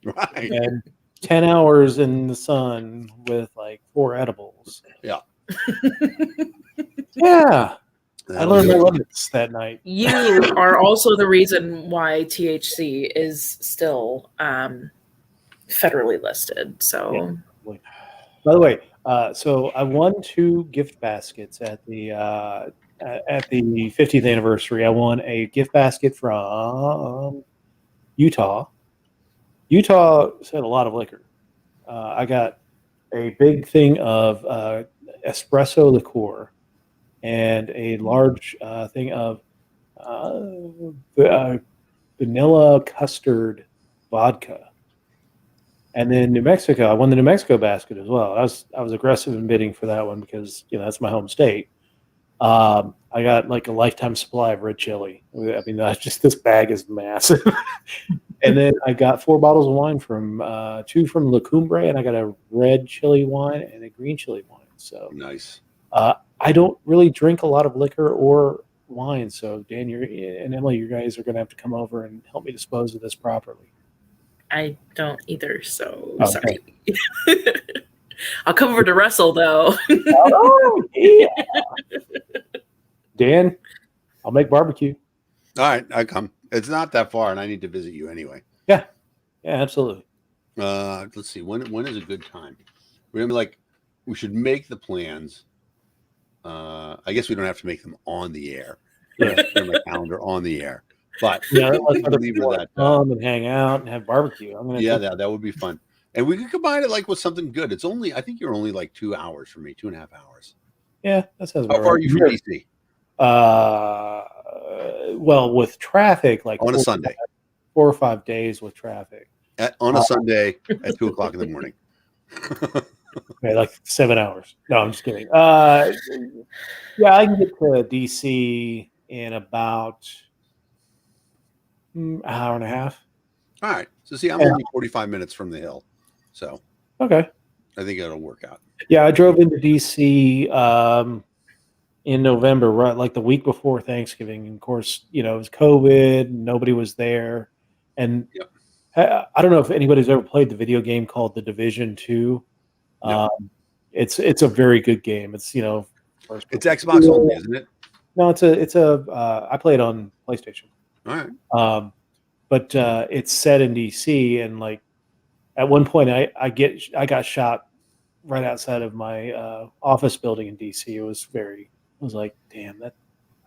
right, and 10 hours in the sun with like 4 edibles. Yeah, yeah. I learned my limits that night. You are also the reason why THC is still federally listed. So, yeah. By the way, so I won 2 gift baskets at the 50th anniversary. I won a gift basket from Utah. Utah had a lot of liquor. I got a big thing of espresso liqueur and a large thing of vanilla custard vodka. And then New Mexico, I won the New Mexico basket as well. I was aggressive in bidding for that one because that's my home state. I got like a lifetime supply of red chili. I mean, that's just, this bag is massive. And then I got 4 bottles of wine from 2 from La Cumbre, and I got a red chili wine and a green chili wine. So Nice. I don't really drink a lot of liquor or wine. So Dan, and Emily, you guys are going to have to come over and help me dispose of this properly. I don't either, so Okay. sorry. I'll come over to wrestle though. Oh, yeah. Dan, I'll make barbecue. All right, I come. It's not that far, and I need to visit you anyway. Yeah, absolutely. Let's see. When is a good time? We're gonna be like, we should make the plans. I guess we don't have to make them on the air. Yeah, On my calendar on the air. But let's other leave people that, come and hang out and have barbecue. that would be fun. And we could combine it like with something good. It's only, I think you're only like 2 hours from me, 2.5 hours. Yeah, that sounds How about far are right. you from DC? Well, with traffic, like On a Sunday. 4 or 5 days with traffic. On a Sunday at 2 o'clock in the morning. Okay, like 7 hours. No, I'm just kidding. Yeah, I can get to DC in about an hour and a half. All right. So see, I'm only 45 minutes from the hill. So Okay. I think it'll work out. Yeah, I drove into DC in November, right, like the week before Thanksgiving. And of course, it was COVID, nobody was there. And Yep. I don't know if anybody's ever played the video game called The Division 2. No. It's a very good game. It's first It's Xbox only, isn't it? No, it's a I play it on PlayStation. All right. But it's set in DC, and like at one point I got shot right outside of my office building in DC. It was like, damn, that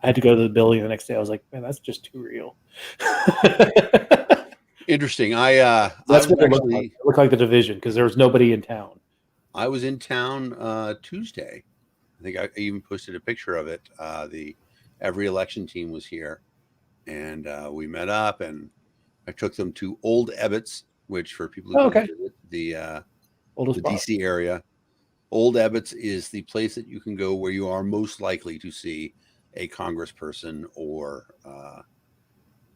I had to go to the building the next day. I was like, man, that's just too real. Interesting. That's what it looked like. It looked like The Division because there was nobody in town. I was in town Tuesday. I think I even posted a picture of it. Every election team was here, and we met up, and I took them to Old Ebbets, which for people who visit the DC area, Old Ebbets is the place that you can go where you are most likely to see a congressperson or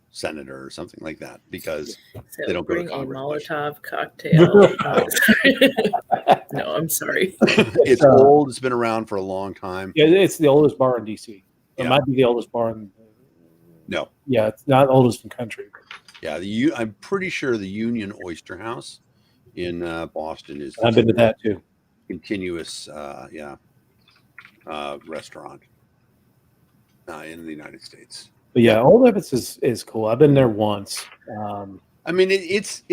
senator or something like that, because they don't go to Congress. A Molotov cocktail. No, I'm sorry. It's old. It's been around for a long time. Yeah, it's the oldest bar in DC. It Yeah. might be the oldest bar in. No. Yeah, it's not oldest in country. Yeah, I'm pretty sure the Union Oyster House in Boston is. I've been to that too. Continuous, restaurant in the United States. But yeah, Old Ebbets is cool. I've been there once. I mean, it's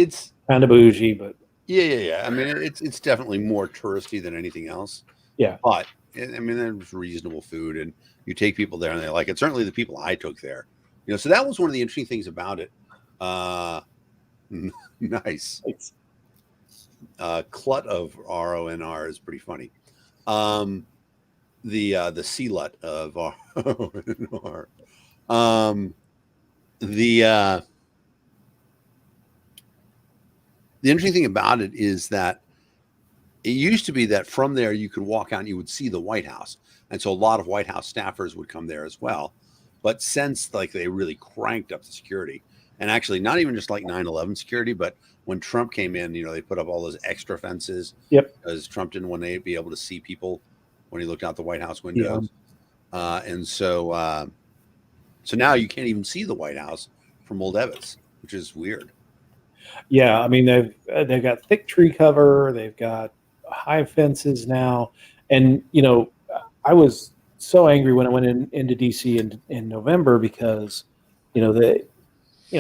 Kind of bougie, but yeah. I mean, it's definitely more touristy than anything else. Yeah, but I mean, there's reasonable food, and you take people there and they like it. Certainly, the people I took there, so that was one of the interesting things about it. Nice. Clut of RONR is pretty funny. The C-lut of RONR. The interesting thing about it is that it used to be that from there you could walk out and you would see the White House, and so a lot of White House staffers would come there as well. But since like they really cranked up the security, and actually not even just like 9/11 security, but when Trump came in, they put up all those extra fences. Yep. Because Trump didn't want to be able to see people when he looked out the White House windows. Yeah. And so now you can't even see the White House from Old Ebbets, which is weird. Yeah, I mean they've got thick tree cover, they've got high fences now, and I was so angry when I went into DC in November because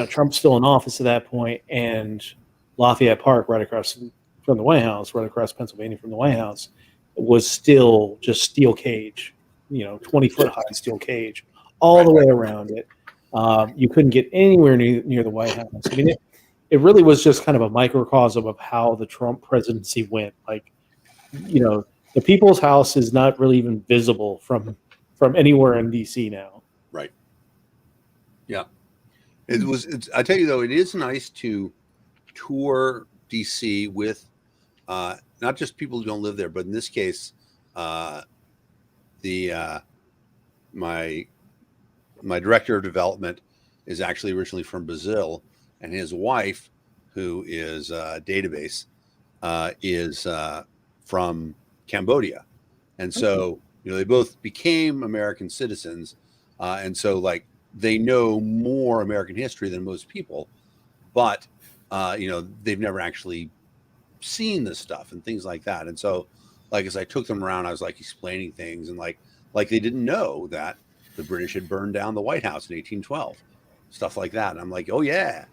Trump's still in office at that point, and Lafayette Park, right across from the White House, right across Pennsylvania from the White House, was still just steel cage, 20-foot high steel cage all the way around it. You couldn't get anywhere near the White House. I mean, it really was just kind of a microcosm of how the Trump presidency went. Like, the People's House is not really even visible from anywhere in DC now. Right. Yeah. I tell you though, it is nice to tour DC with not just people who don't live there, but in this case, my director of development is actually originally from Brazil, and his wife, who is database, is from Cambodia, and so they both became American citizens, and so like they know more American history than most people, but they've never actually seen this stuff and things like that. And so, like as I took them around, I was like explaining things, and like they didn't know that the British had burned down the White House in 1812, stuff like that. And I'm like, oh yeah,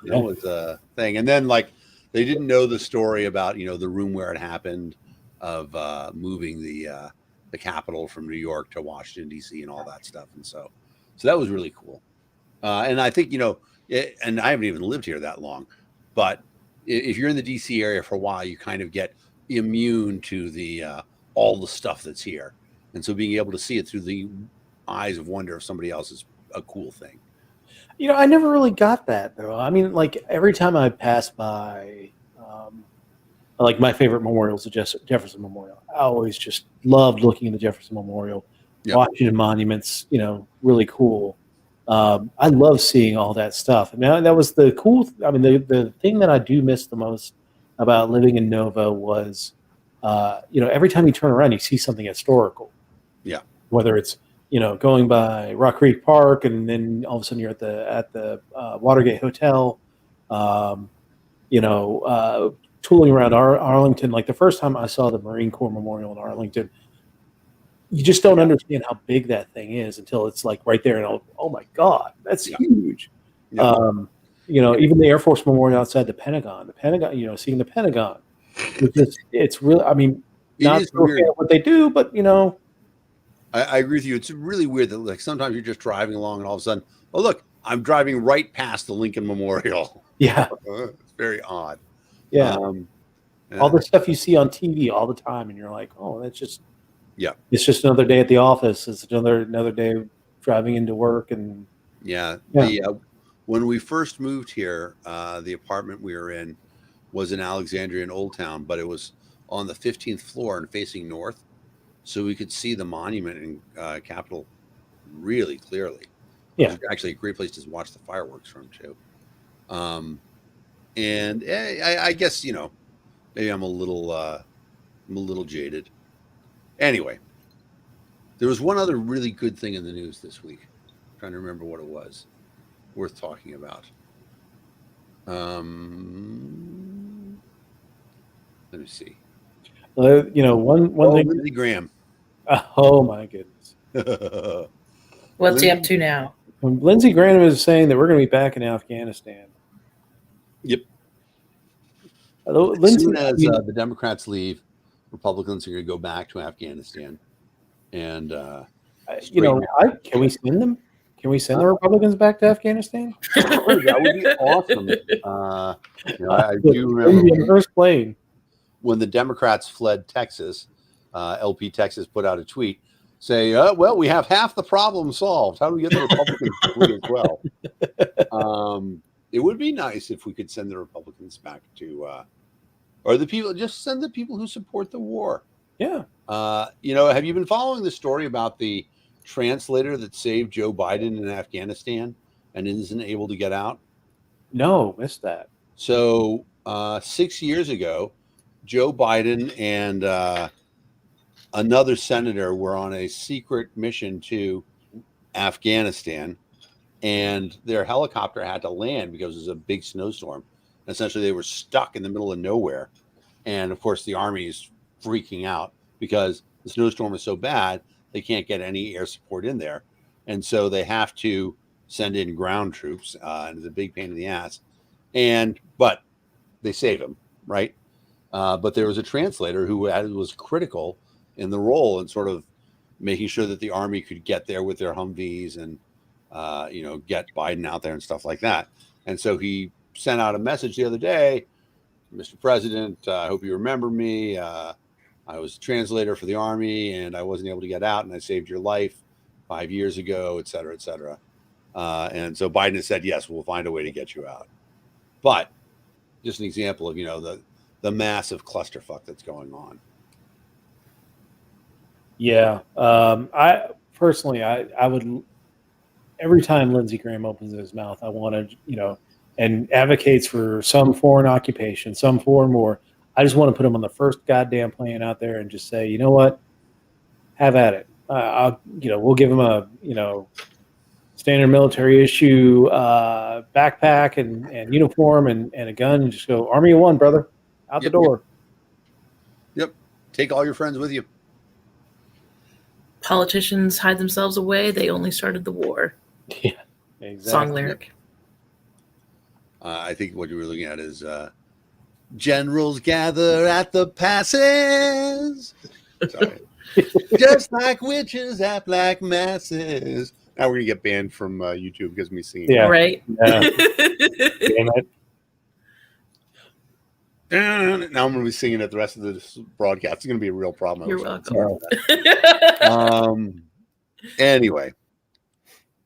that was a thing. And then like they didn't know the story about the room where it happened of moving the capital from New York to Washington D.C. and all that stuff. And so that was really cool. And I think and I haven't even lived here that long, but if you're in the D.C. area for a while, you kind of get immune to the all the stuff that's here. And so being able to see it through the eyes of wonder of somebody else is a cool thing. I never really got that though. I mean, like every time I pass by, like my favorite memorial is the Jefferson Memorial. I always just loved looking at the Jefferson Memorial, watching the monuments. Really cool. I love seeing all that stuff. And that was the cool. I mean, the thing that I do miss the most about living in Nova was, every time you turn around, you see something historical. Yeah. Whether it's going by Rock Creek Park, and then all of a sudden you're at the Watergate Hotel, tooling around Arlington. Like the first time I saw the Marine Corps Memorial in Arlington, you just don't understand how big that thing is until it's like right there, and oh my God, that's huge. Yeah. Even the Air Force Memorial outside the Pentagon, seeing the Pentagon, it's really, I mean, not what they do, but I agree with you. It's really weird that like sometimes you're just driving along and all of a sudden, oh look, I'm driving right past the Lincoln Memorial. Yeah. It's very odd. Yeah. All the stuff you see on TV all the time, and you're like, oh, that's just it's just another day at the office. It's another day driving into work. And when we first moved here, the apartment we were in was in Alexandria in Old Town, but it was on the 15th floor and facing north. So we could see the monument in Capitol really clearly. Yeah, it was actually a great place to watch the fireworks from too. And I guess maybe I'm a little jaded. Anyway, there was one other really good thing in the news this week. I'm trying to remember what it was worth talking about. Let me see. One thing. Lindsey Graham. Oh my goodness. What's he up to now? When Lindsey Graham is saying that we're going to be back in Afghanistan. Yep. As soon as the Democrats leave, Republicans are going to go back to Afghanistan. And can we send them? Can we send the Republicans back to Afghanistan? That would be awesome. I do remember the first plane. When the Democrats fled Texas, LP Texas put out a tweet saying, well, we have half the problem solved. How do we get the Republicans to flee as well? It would be nice if we could send the Republicans back to, or the people, just send the people who support the war. Yeah. Have you been following the story about the translator that saved Joe Biden in Afghanistan and isn't able to get out? No, missed that. So 6 years ago, Joe Biden and another senator were on a secret mission to Afghanistan, and their helicopter had to land because it was a big snowstorm. Essentially, they were stuck in the middle of nowhere. And of course, the Army is freaking out because the snowstorm is so bad, they can't get any air support in there. And so they have to send in ground troops, and it's a big pain in the ass. But they save him, right? But there was a translator who was critical in the role and sort of making sure that the Army could get there with their Humvees and, get Biden out there and stuff like that. And so he sent out a message the other day, Mr. President, I hope you remember me. I was a translator for the Army and I wasn't able to get out, and I saved your life 5 years ago, et cetera, et cetera. And so Biden has said, yes, we'll find a way to get you out. But just an example of, the massive clusterfuck that's going on. Yeah. I personally, I would, every time Lindsey Graham opens his mouth, I want to, and advocates for some foreign occupation, some foreign war. I just want to put him on the first goddamn plane out there and just say, you know what, have at it. We'll give him a, standard military issue backpack and uniform and a gun, and just go Army of One, brother, out the door. Yep. Take all your friends with you. Politicians hide themselves away. They only started the war. Yeah, exactly. Song lyric. I think what you were looking at is generals gather at the passes. Sorry. Just like witches at black masses. Now we're going to get banned from YouTube because of me singing. Yeah. Right. Yeah. Damn it. Now I'm going to be singing it the rest of the broadcast. It's going to be a real problem. You're welcome. Anyway.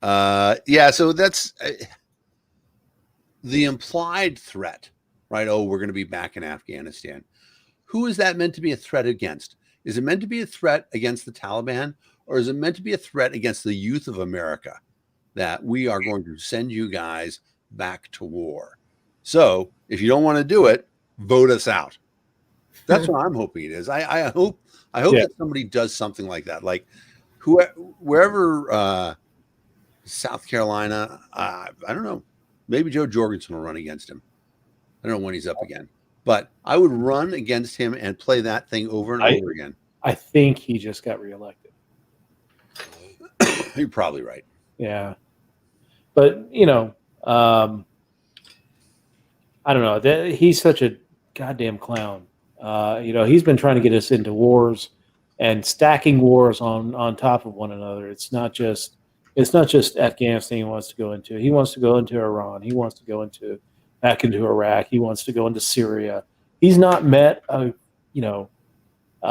Yeah, so that's the implied threat, right? Oh, we're going to be back in Afghanistan. Who is that meant to be a threat against? Is it meant to be a threat against the Taliban, or is it meant to be a threat against the youth of America, that we are going to send you guys back to war? So if you don't want to do it, vote us out. That's what I'm hoping it is. I hope that somebody does something like that. Like wherever South Carolina, I don't know. Maybe Joe Jorgensen will run against him. I don't know when he's up again. But I would run against him and play that thing over and over again. I think he just got reelected. You're probably right. Yeah. But, I don't know. He's such a goddamn clown. He's been trying to get us into wars and stacking wars on top of one another. It's not just Afghanistan he wants to go into. He wants to go into Iran. He wants to go back into Iraq. He wants to go into Syria. He's not met a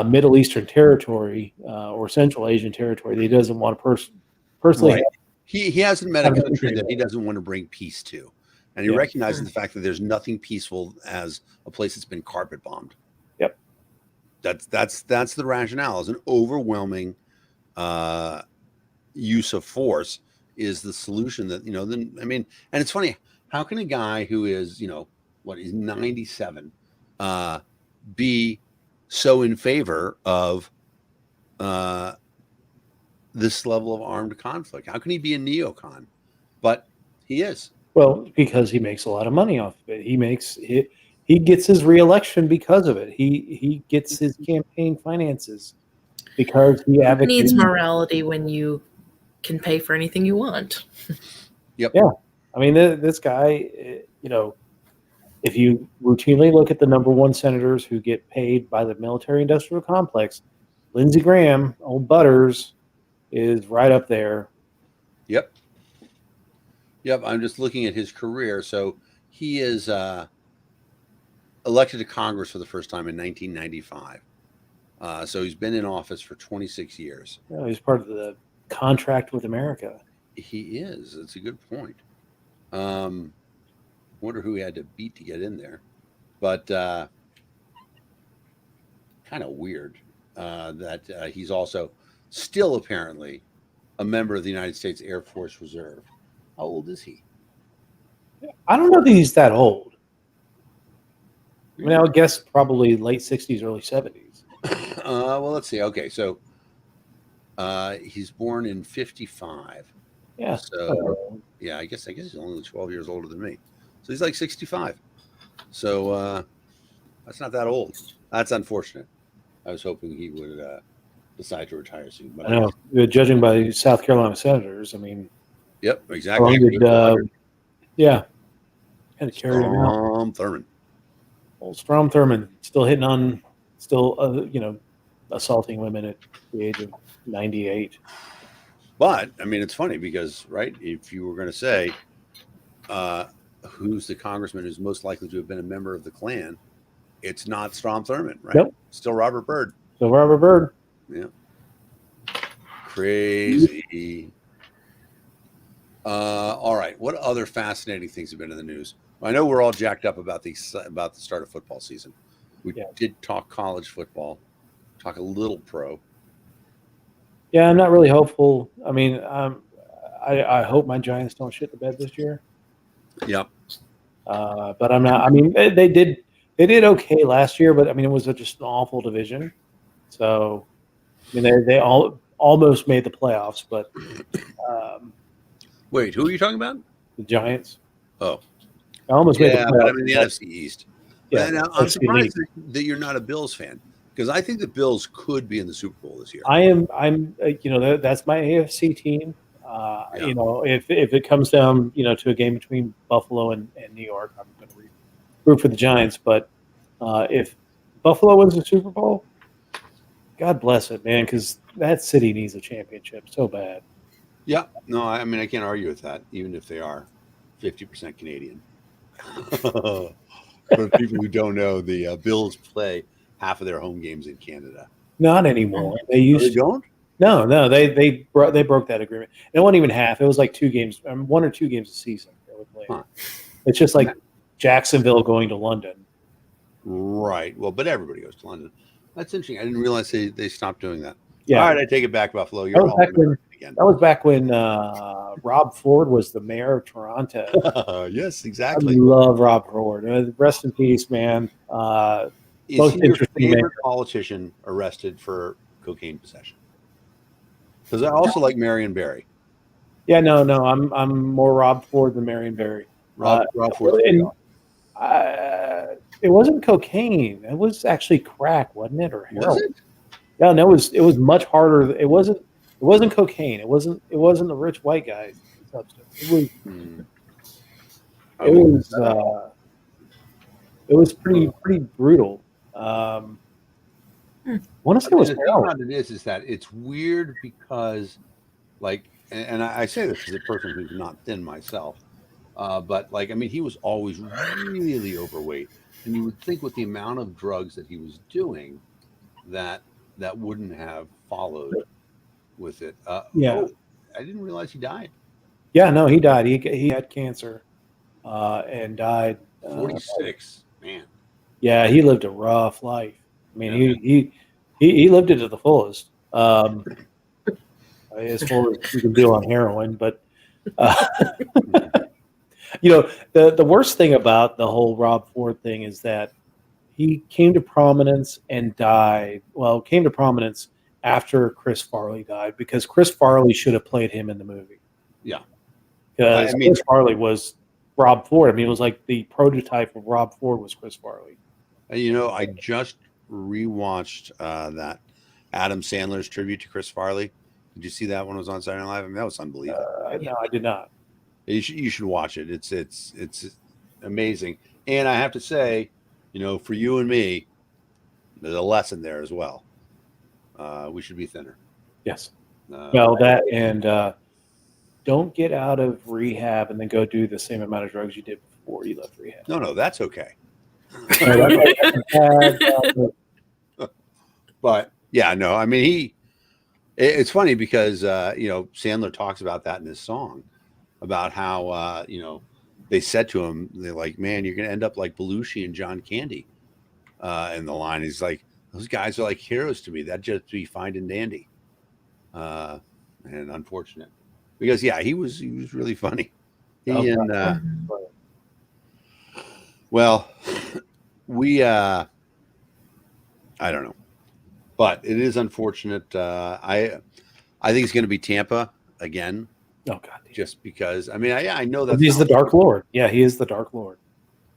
Middle Eastern territory or Central Asian territory that he doesn't want to personally. Right. He hasn't met a country that he doesn't want to bring peace to. And he recognizes the fact that there's nothing peaceful as a place that's been carpet bombed. Yep. That's the rationale. Is an overwhelming use of force is the solution that, and it's funny, how can a guy who is, he's 97, be so in favor of this level of armed conflict? How can he be a neocon? But he is. Well, because he makes a lot of money off of it. He gets his reelection because of it. He gets his campaign finances because he advocates. Needs morality when you can pay for anything you want. Yep. Yeah. I mean, this guy, if you routinely look at the number one senators who get paid by the military-industrial complex, Lindsey Graham, old Butters, is right up there. Yep. I'm just looking at his career. So he is elected to Congress for the first time in 1995. So he's been in office for 26 years. He's part of the contract with America. He is. That's a good point. Wonder who he had to beat to get in there. But kind of weird that he's also still apparently a member of the United States Air Force Reserve. How old is he? I don't know that he's that old. I mean, I would guess probably late 60s, early 70s. Well, let's see. Okay, so he's born in 55. Yeah. So, I guess he's only 12 years older than me. So he's like 65. So that's not that old. That's unfortunate. I was hoping he would decide to retire soon. But I know. Judging by South Carolina senators, I mean. Yep, exactly. Yeah. Had to carry him out. Strom Thurmond. Old Strom Thurmond still hitting on, assaulting women at the age of 98. But I mean, it's funny because, right, if you were going to say who's the congressman who's most likely to have been a member of the Klan, it's not Strom Thurmond, right? Nope. Still Robert Byrd. So Robert Bird. Yeah. Crazy. All right. What other fascinating things have been in the news? I know we're all jacked up about the start of football season. We did talk college football, talk a little pro. Yeah, I'm not really hopeful. I mean, I hope my Giants don't shit the bed this year. Yep. But I'm not. I mean, they did okay last year, but I mean, it was just an awful division. So, I mean, they almost made the playoffs, but wait, who are you talking about? The Giants. Oh, I almost made the playoffs. But I mean the NFC East. Yeah, and I'm surprised that you're not a Bills fan, because I think the Bills could be in the Super Bowl this year. I'm that's my AFC team. You know, if it comes down, to a game between Buffalo and New York, I'm going to root for the Giants. But if Buffalo wins the Super Bowl, God bless it, man, because that city needs a championship so bad. Yeah, no, I mean, I can't argue with that, even if they are 50% Canadian. For people who don't know, the Bills play half of their home games in Canada. Not anymore. They used they don't. No, they broke that agreement. It wasn't even half. It was like 2 games, 1 or 2 games a season they would play. Huh. It's just like Jacksonville going to London. Right. Well, but everybody goes to London. That's interesting. I didn't realize they stopped doing that. Yeah. All right, I take it back, Buffalo. That was back when Rob Ford was the mayor of Toronto. Yes, exactly. I love Rob Ford. Rest in peace, man. Is he your favorite politician arrested for cocaine possession? Because I also like Marion Barry. Yeah, no, I'm more Rob Ford than Marion Barry. Rob Ford. It wasn't cocaine. It was actually crack, wasn't it, or heroin? Was it? Yeah, no, it was much harder. It wasn't cocaine. It wasn't the rich white guy substance. It was pretty brutal. I want to say it was heroin. What it is that it's weird because, like, and I say this as a person who's not thin myself, but like, I mean, he was always really overweight, and you would think with the amount of drugs that he was doing, that wouldn't have followed with it. Yeah, I didn't realize he died. Yeah, no, he died. He had cancer, and died. 46, man. Yeah, he lived a rough life. I mean, he lived it to the fullest. As full as you can do on heroin, but the worst thing about the whole Rob Ford thing is that he came to prominence and died. Well, came to prominence after Chris Farley died, because Chris Farley should have played him in the movie. Yeah, because Chris Farley was Rob Ford. I mean, it was like the prototype of Rob Ford was Chris Farley. I just rewatched that Adam Sandler's tribute to Chris Farley. Did you see that when it was on Saturday Night Live? I mean, that was unbelievable. No, I did not. You should watch it. It's amazing. And I have to say, for you and me, there's a lesson there as well. We should be thinner. Yes. Well, that and don't get out of rehab and then go do the same amount of drugs you did before you left rehab. No, that's okay. But yeah, no, I mean, it's funny because, Sandler talks about that in his song about how, they said to him, they're like, man, you're going to end up like Belushi and John Candy. In the line, he's like, those guys are like heroes to me. That'd just be fine and dandy. And unfortunate because he was really funny. Well, we, I don't know, but it is unfortunate. I think it's going to be Tampa again. Oh God! Just because, I mean, I know that he's the Dark Lord. Yeah, he is the Dark Lord.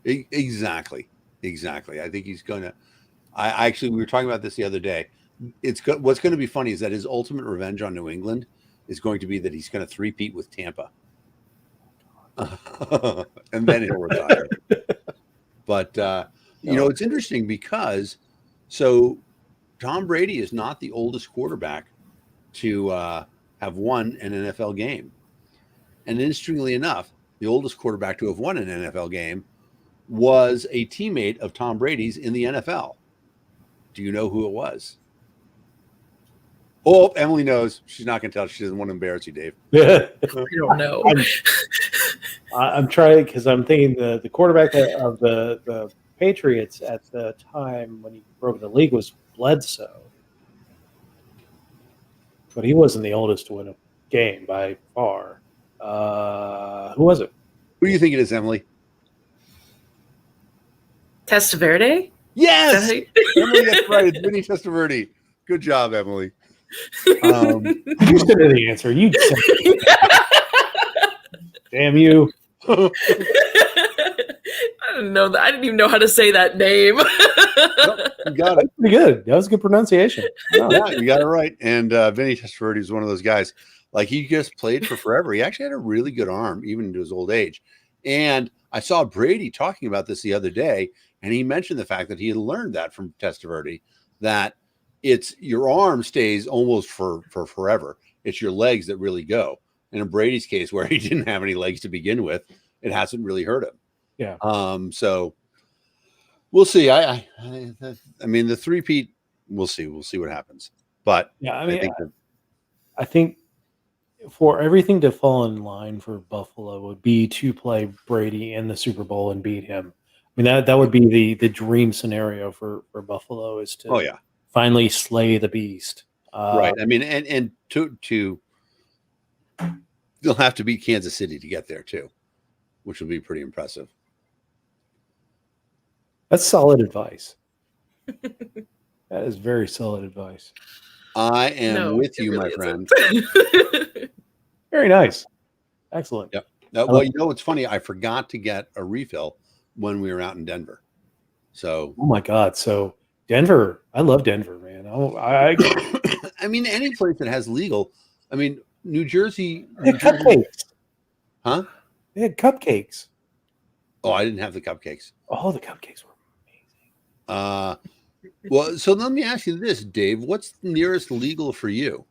Exactly. I think he's going to. We were talking about this the other day. What's going to be funny is that his ultimate revenge on New England is going to be that he's going to three-peat with Tampa, and then he'll retire. But it's interesting because Tom Brady is not the oldest quarterback to have won an NFL game, and interestingly enough, the oldest quarterback to have won an NFL game was a teammate of Tom Brady's in the NFL. Do you know who it was? Oh, Emily knows. She's not going to tell. She doesn't want to embarrass you, Dave. Yeah. I don't know. I'm trying because I'm thinking the quarterback of the Patriots at the time when he broke the league was Bledsoe, but he wasn't the oldest to win a game by far. Who was it? Who do you think it is, Emily? Testaverde? Yes, Emily, that's right. It's Vinny Testaverde. Good job, Emily. You said the answer. You said damn you. I didn't know that. I didn't even know how to say that name. You got it. Pretty good. That was a good pronunciation. Oh, yeah, you got it right. And Vinny Testaverde is one of those guys. Like, he just played for forever. He actually had a really good arm, even into his old age. And I saw Brady talking about this the other day, and he mentioned the fact that he had learned that from Testaverde, that it's your arm stays almost for forever. It's your legs that really go. And in Brady's case, where he didn't have any legs to begin with, it hasn't really hurt him. Yeah. So we'll see. I mean, the three-peat, we'll see. We'll see what happens. But yeah, I think for everything to fall in line for Buffalo would be to play Brady in the Super Bowl and beat him. I mean, that would be the dream scenario for Buffalo, is to finally slay the beast. Right. I mean, and to they'll have to beat Kansas City to get there too, which will be pretty impressive. That's solid advice. That is very solid advice. I am with you, my friend. Very nice. Excellent. Yep. Well, you know, it's funny. I forgot to get a refill when we were out in Denver. So, oh my God. So Denver, I love Denver, man. I mean, any place that has legal. I mean, New Jersey. Cupcakes. Huh? They had cupcakes. Oh, I didn't have the cupcakes. Oh, the cupcakes were amazing. Well, so let me ask you this, Dave. What's the nearest legal for you?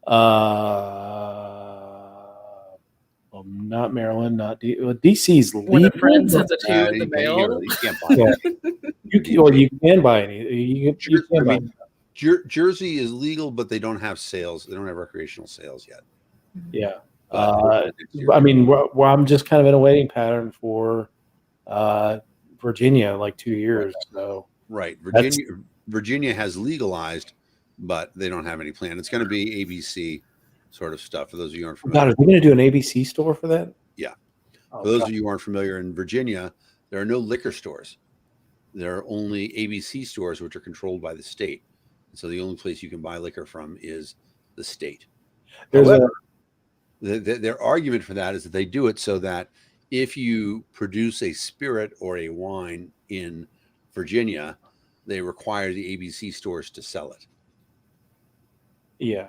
Well, not Maryland, not DC's legal. When a friend sends it to you in the mail. You can't buy it. You can buy any. You can buy any. Jersey is legal, but they don't have sales. They don't have recreational sales yet. Yeah. I mean, I'm just kind of in a waiting pattern for Virginia, like 2 years. So right, Virginia has legalized, but they don't have any plan. It's going to be ABC sort of stuff. For those of you who aren't familiar, God, are they going to do an ABC store for that? Yeah. For those of you who aren't familiar, in Virginia, there are no liquor stores. There are only ABC stores, which are controlled by the state. So the only place you can buy liquor from is the state. However, their argument for that is that they do it so that if you produce a spirit or a wine in Virginia, they require the ABC stores to sell it. Yeah.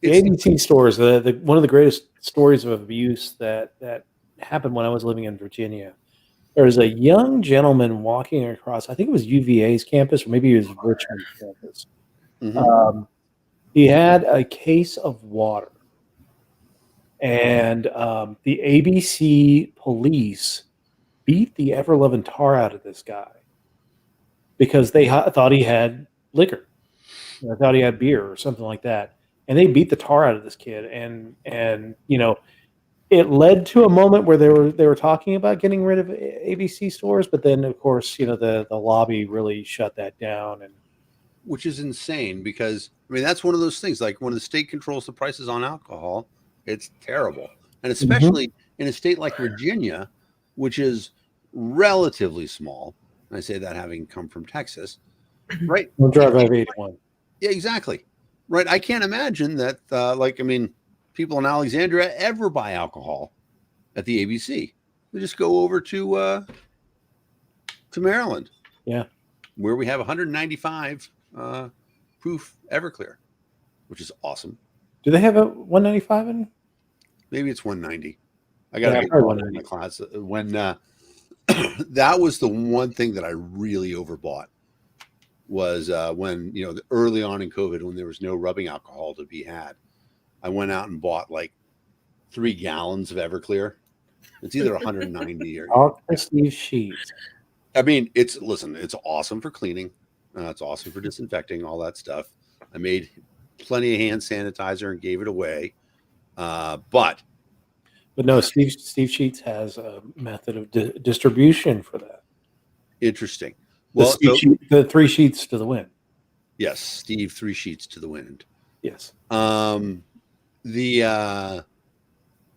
The ABC stores, one of the greatest stories of abuse that happened when I was living in Virginia. There was a young gentleman walking across, I think it was UVA's campus, or maybe it was Richmond's campus. Mm-hmm. He had a case of water, and the ABC police beat the ever-loving tar out of this guy because they thought he had liquor. I thought he had beer or something like that. And they beat the tar out of this kid. And you know, it led to a moment where they were talking about getting rid of ABC stores, but then of course, you know, the lobby really shut that down. And which is insane because I mean that's one of those things, like when the state controls the prices on alcohol, it's terrible. And especially in a state like Virginia, which is relatively small. And I say that having come from Texas, right? We'll drive I-81. Yeah, exactly. Right. I can't imagine that, people in Alexandria ever buy alcohol at the ABC. They just go over to Maryland. Yeah. Where we have 195 proof Everclear, which is awesome. Do they have a 195 in? Maybe it's 190. I got to get one in the class. When that was the one thing that I really overbought. Was when, you know, early on in COVID, when there was no rubbing alcohol to be had, I went out and bought like 3 gallons of Everclear. It's either 190 or all prestige sheets. I mean, it's awesome for cleaning. It's awesome for disinfecting, all that stuff. I made plenty of hand sanitizer and gave it away. But no, Steve Sheets has a method of distribution for that. interesting. Well, the 3 sheets to the wind. Yes, Steve, 3 sheets to the wind. Yes. The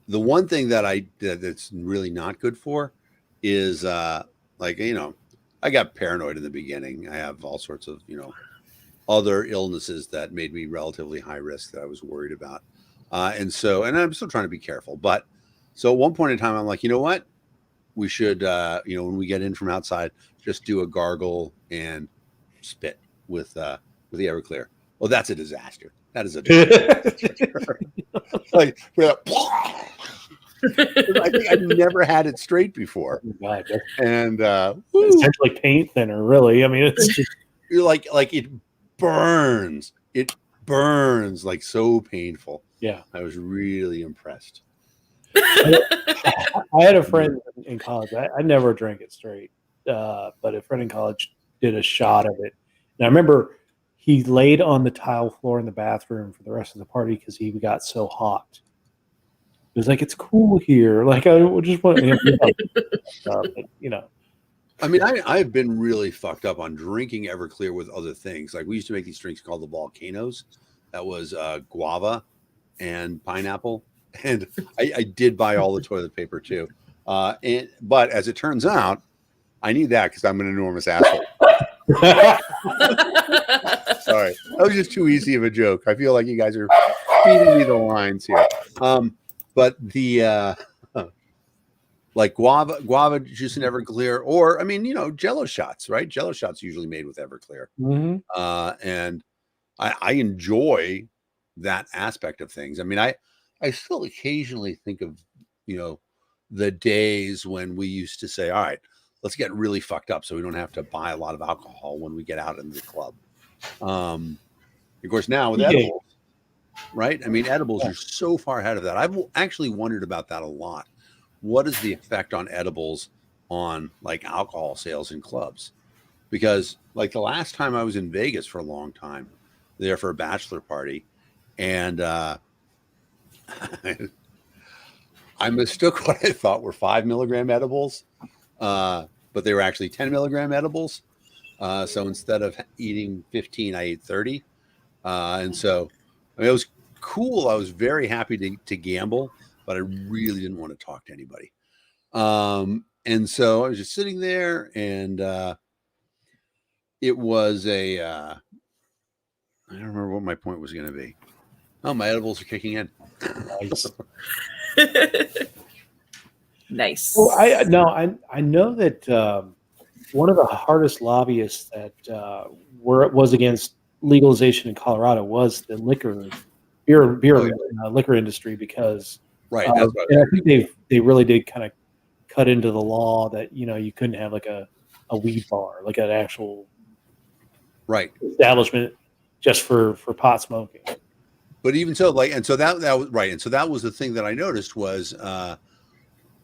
one thing that's really not good for is like, you know, I got paranoid in the beginning. I have all sorts of, you know, other illnesses that made me relatively high risk that I was worried about. And I'm still trying to be careful. But so at one point in time, I'm like, you know what? We should, you know, when we get in from outside, just do a gargle and spit with the Everclear. Well, that's a disaster. That is a disaster. Like, I think I've never had it straight before. And it's essentially paint thinner, really. I mean, it's just like it burns. It burns like so painful. Yeah, I was really impressed. I had a friend in college. I never drank it straight, but a friend in college did a shot of it, and I remember he laid on the tile floor in the bathroom for the rest of the party because he got so hot. It was like, it's cool here. Like, I just want to, you know. I mean, I've been really fucked up on drinking Everclear with other things. Like, we used to make these drinks called the Volcanoes. That was guava and pineapple. And I did buy all the toilet paper too. But as it turns out, I need that because I'm an enormous asshole. Sorry, that was just too easy of a joke. I feel like you guys are feeding me the lines here. But the like guava juice and Everclear, or I mean, you know, Jello shots, right? Jello shots usually made with Everclear, and I enjoy that aspect of things. I mean, I still occasionally think of, you know, the days when we used to say, all right, let's get really fucked up so we don't have to buy a lot of alcohol when we get out in the club. Of course, now with edibles, right? I mean, edibles are so far ahead of that. I've actually wondered about that a lot. What is the effect on edibles on like alcohol sales in clubs? Because like the last time I was in Vegas for a long time, there for a bachelor party, and I mistook what I thought were 5 milligram edibles, but they were actually 10 milligram edibles. So instead of eating 15, I ate 30. And so I mean, it was cool. I was very happy to gamble, but I really didn't want to talk to anybody. And so I was just sitting there, and it was I don't remember what my point was going to be. Oh, my edibles are kicking in. Nice. Nice. Well, I know that one of the hardest lobbyists that was against legalization in Colorado was the liquor industry, because right. And I think they really did kind of cut into the law that, you know, you couldn't have like a weed bar, like an actual establishment just for pot smoking. But even so, like, and so that was right. And so that was the thing that I noticed was,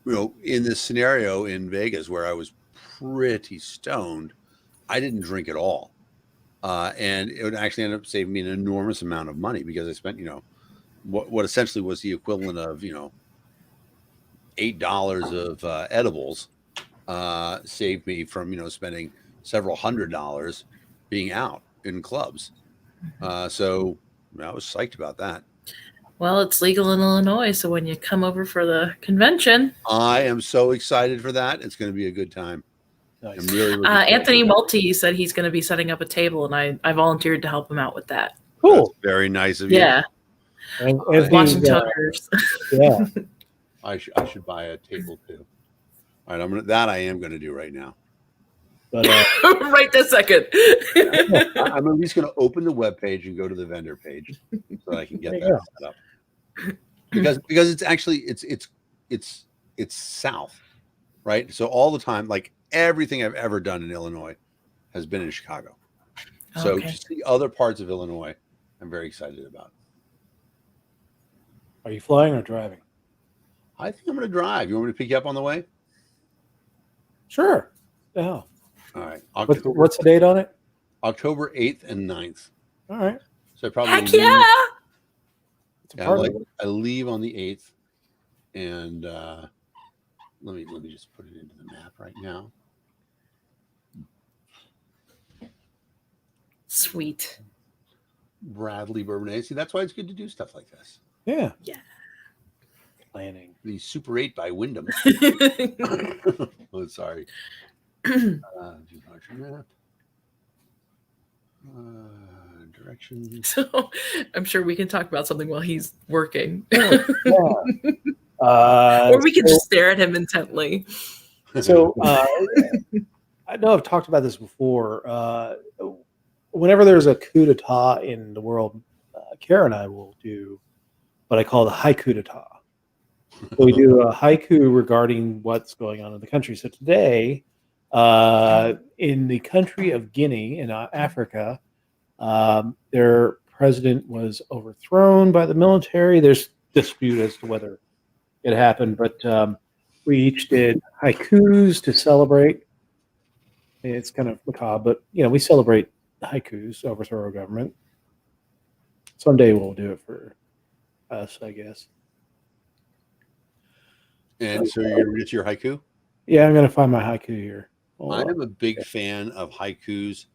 you know, in this scenario in Vegas where I was pretty stoned, I didn't drink at all. And it would actually end up saving me an enormous amount of money because I spent, you know, what essentially was the equivalent of, you know, $8 of edibles, saved me from, you know, spending several $100s being out in clubs. So I was psyched about that. Well, it's legal in Illinois, so when you come over for the convention, I am so excited for that. It's going to be a good time. Nice. I'm really Anthony Multi said he's going to be setting up a table, and I volunteered to help him out with that. Cool. That's very nice of you. Yeah. Washington Toners. Yeah. I should buy a table too. All right, I am going to do right now. But right this second. I'm at least going to open the webpage and go to the vendor page so I can get that set up. Because it's actually it's south, right? So all the time, like everything I've ever done in Illinois has been in Chicago. So just the other parts of Illinois, I'm very excited about. Are you flying or driving? I think I'm going to drive. You want me to pick you up on the way? Sure. Yeah. All right. What's the date on it? October 8th and 9th. All right. So I probably Heck yeah! It's a Yeah, part of like it. I leave on the 8th, and let me just put it into the map right now. Sweet. Bradley Bourbonnais. See, that's why it's good to do stuff like this. Yeah. Yeah. Planning. The Super 8 by Wyndham. Oh, sorry. Map. Directions. So I'm sure we can talk about something while he's working. Yeah. Or we can just stare at him intently. So I know I've talked about this before. Whenever there's a coup d'etat in the world, Kara and I will do what I call the haiku d'etat. So we do a haiku regarding what's going on in the country. So today, in the country of Guinea in Africa, their president was overthrown by the military. There's dispute as to whether it happened, but we each did haikus to celebrate. It's kind of macabre, but we celebrate haikus, overthrow our government. Someday we'll do it for us, I guess. And so you're gonna get your haiku? Yeah, I'm gonna find my haiku here. I am a big fan of haikus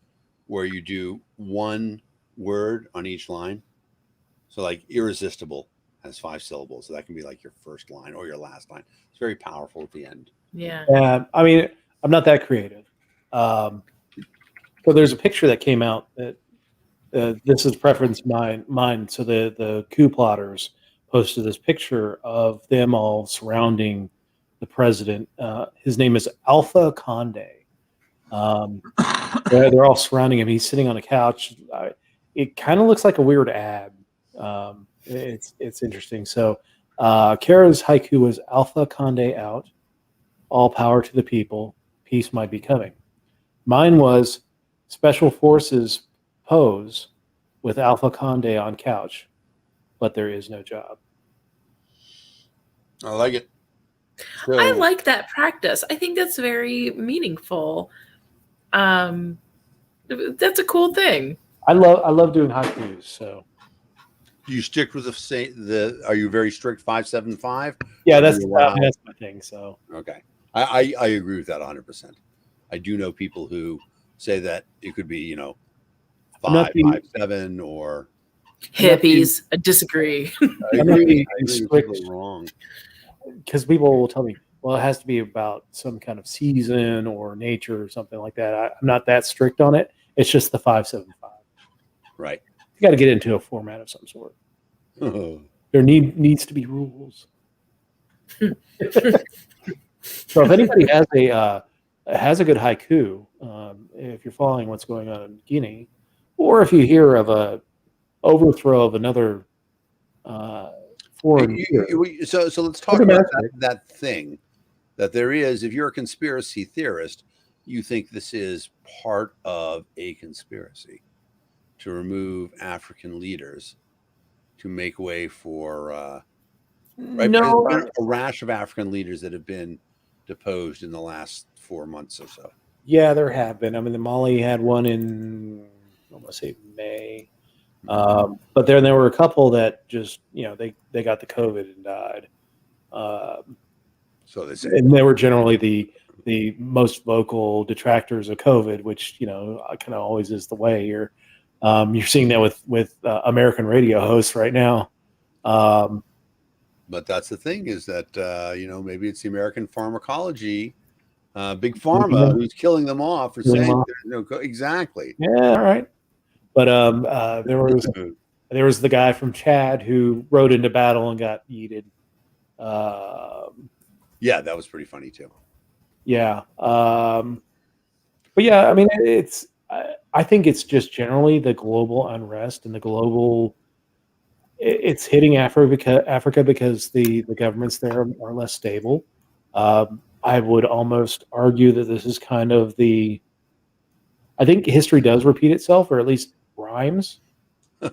where you do one word on each line. So like irresistible has 5 syllables. So that can be like your first line or your last line. It's very powerful at the end. Yeah. I mean, I'm not that creative. So there's a picture that came out that this is preference mine. So the coup plotters posted this picture of them all surrounding the president. His name is Alpha Conde. They're all surrounding him. He's sitting on a couch. It kind of looks like a weird ad. It's interesting. So Kara's haiku was Alpha Conde out. All power to the people. Peace might be coming. Mine was Special Forces pose with Alpha Conde on couch, but there is no job. I like it. So, I like that practice. I think that's very meaningful. That's a cool thing. I love doing haikus. So do you stick with the are you very strict 5-7-5? yeah, that's my thing. So okay. I agree with that 100%. I do know people who say that it could be, 5-5-7 or hippies. I disagree. I agree with people wrong. Because people will tell me, well, it has to be about some kind of season or nature or something like that. I'm not that strict on it. It's just the 5-7-5. Right. You got to get into a format of some sort. There needs to be rules. So if anybody has a good haiku, if you're following what's going on in Guinea, or if you hear of a overthrow of another foreign, so let's talk about that thing that there is. If you're a conspiracy theorist, you think this is part of a conspiracy to remove African leaders to make way for right? No, a rash of African leaders that have been deposed in the last 4 months or so. Yeah, there have been. I mean, the Mali had one in, I want to say May, but then there were a couple that just, they got the COVID and died. So they say, and they were generally the most vocal detractors of COVID, which kind of always is the way. You're seeing that with American radio hosts right now. But that's the thing is that maybe it's the American pharmacology, big pharma, who's killing them off for saying there's no exactly. Yeah, all right. But there was the guy from Chad who rode into battle and got yeeted. Yeah, that was pretty funny too. Yeah. But yeah, I mean, I think it's just generally the global unrest and the global, it's hitting Africa because the governments there are less stable. I would almost argue that this is kind of I think history does repeat itself, or at least rhymes. And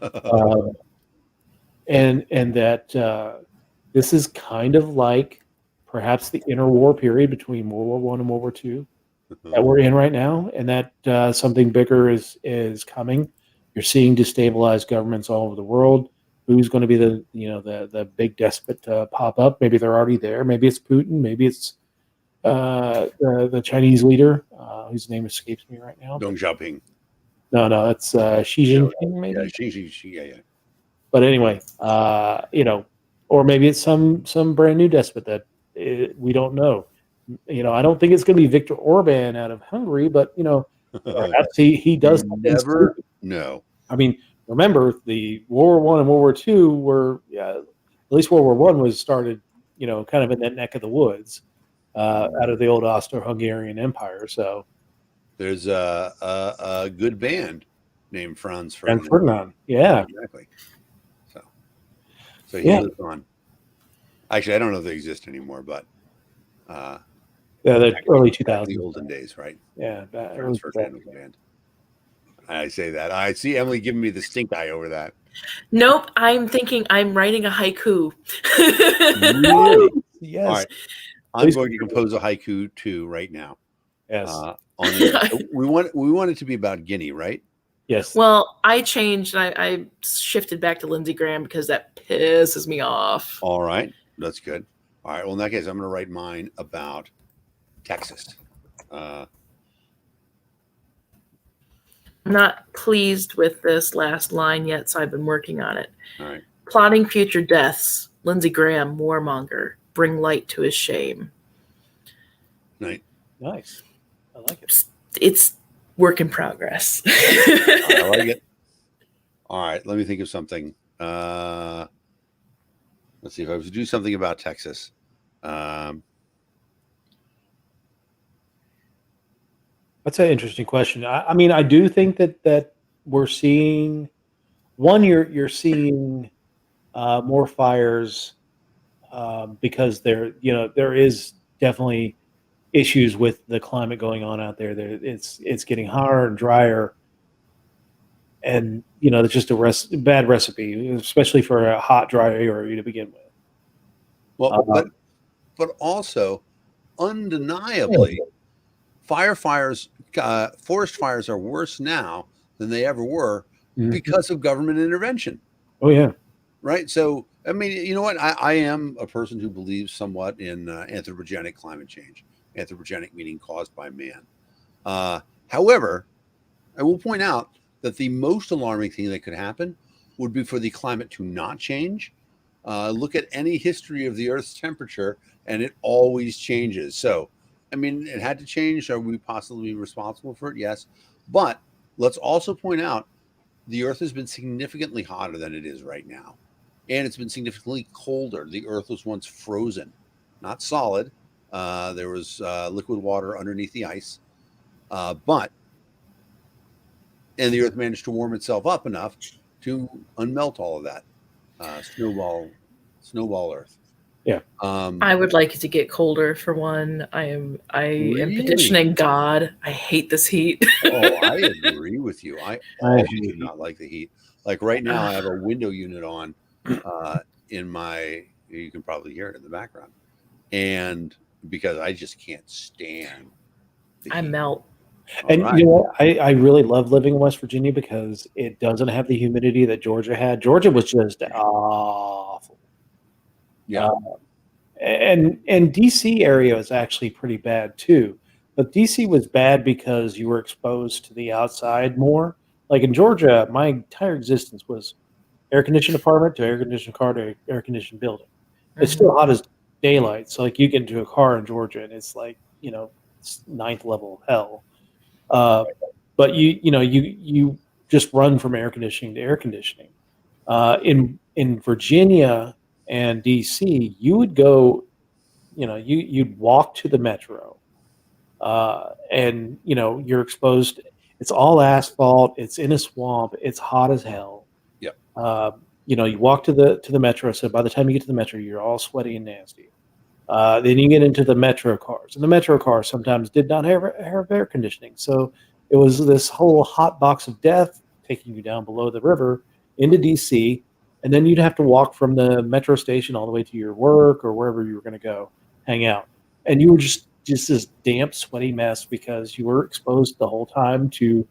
that this is kind of like perhaps the interwar period between World War I and World War II. that we're in right now, and that something bigger is coming. You're seeing destabilized governments all over the world. Who's going to be the big despot to pop up? Maybe they're already there. Maybe it's Putin. Maybe it's the Chinese leader, whose name escapes me right now. Deng Xiaoping. No, that's Xi Jinping, maybe. Yeah, yeah. But anyway, or maybe it's some brand new despot that we don't know. I don't think it's going to be Viktor Orban out of Hungary, but perhaps he does. Never know. I mean, remember the World War I and World War II were at least World War I was started, kind of in that neck of the woods, out of the old Austro-Hungarian Empire. So there's a good band named Franz Ferdinand. And Ferdinand, yeah, exactly. So he lives on. Actually, I don't know if they exist anymore, but the early 2000s, the olden days, right? Yeah, Franz Ferdinand was a band. I say that. I see Emily giving me the stink eye over that. Nope, I'm thinking I'm writing a haiku. Really? Yes. All right. I'm going to compose a haiku too right now. Yes. We want it to be about Guinea, right? Yes. Well, I changed. I shifted back to Lindsey Graham because that pisses me off. All right. That's good. All right. Well, in that case, I'm going to write mine about Texas. I'm not pleased with this last line yet, so I've been working on it. All right. Plotting future deaths. Lindsey Graham, warmonger. Bring light to his shame. Nice. I like it. It's work in progress. I like it. All right. Let me think of something. Let's see if I was to do something about Texas. That's an interesting question. I mean, I do think that we're seeing you're seeing more fires because there is definitely issues with the climate going on out there. It's getting hotter and drier, and it's just a bad recipe, especially for a hot, dry area to begin with. Well, but also undeniably, forest fires are worse now than they ever were because of government intervention. Oh yeah. Right. So, I mean, you know what? I am a person who believes somewhat in anthropogenic climate change. Anthropogenic meaning caused by man. However, I will point out that the most alarming thing that could happen would be for the climate to not change. Look at any history of the Earth's temperature, and it always changes. So, I mean, it had to change. Are we possibly responsible for it? Yes. But let's also point out the Earth has been significantly hotter than it is right now. And it's been significantly colder. The Earth was once frozen, not solid. There was liquid water underneath the ice. And the Earth managed to warm itself up enough to unmelt all of that. Snowball Earth. Yeah. I would like it to get colder for one. I am petitioning God. I hate this heat. Oh, I agree with you. I do not like the heat. Like right now, I have a window unit on in my. You can probably hear it in the background, and because I just can't stand. I melt. And I really love living in West Virginia because it doesn't have the humidity that Georgia had. Georgia was just awful. Yeah. And DC area is actually pretty bad too. But DC was bad because you were exposed to the outside more. Like in Georgia, my entire existence was air conditioned apartment to air conditioned car to air conditioned building. It's still hot as daylight. So like you get into a car in Georgia and it's like, it's ninth level of hell. But you just run from air conditioning to air conditioning. In Virginia and DC, you would go, you'd walk to the metro, and you're exposed. It's all asphalt. It's in a swamp. It's hot as hell. Yep. You walk to the metro. So by the time you get to the metro, you're all sweaty and nasty. Then you get into the metro cars, and the metro cars sometimes did not have air conditioning. So it was this whole hot box of death taking you down below the river into DC, and then you'd have to walk from the metro station all the way to your work or wherever you were going to go hang out. And you were just just this damp, sweaty mess because you were exposed the whole time to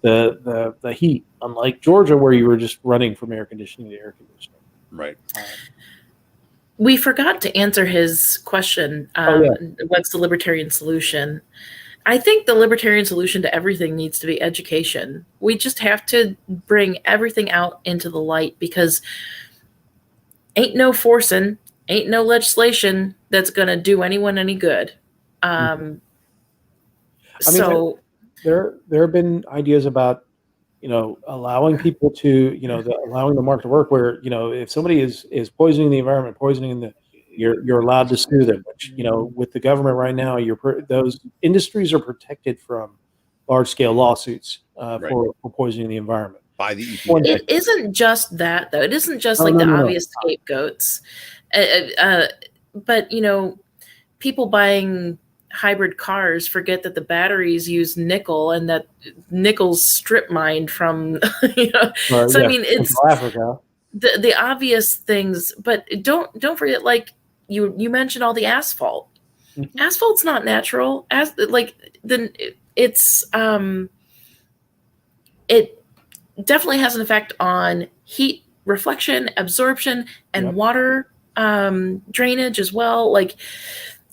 the heat, unlike Georgia, where you were just running from air conditioning to air conditioning. Right. We forgot to answer his question. What's the libertarian solution? I think the libertarian solution to everything needs to be education. We just have to bring everything out into the light, because ain't no forcing, ain't no legislation that's going to do anyone any good. So there have been ideas about, allowing people to, allowing the market to work where, if somebody is poisoning the environment, you're allowed to sue them, which, with the government right now, those industries are protected from large scale lawsuits for poisoning the environment. By the EPA. It isn't just that, though. It isn't just obvious scapegoats. But, people buying hybrid cars forget that the batteries use nickel, and that nickel's strip mined from, So, I mean, it's Africa. The obvious things, but don't forget, like you mentioned all the asphalt. Mm-hmm. Asphalt's not natural. It definitely has an effect on heat reflection, absorption, and water drainage as well. Like,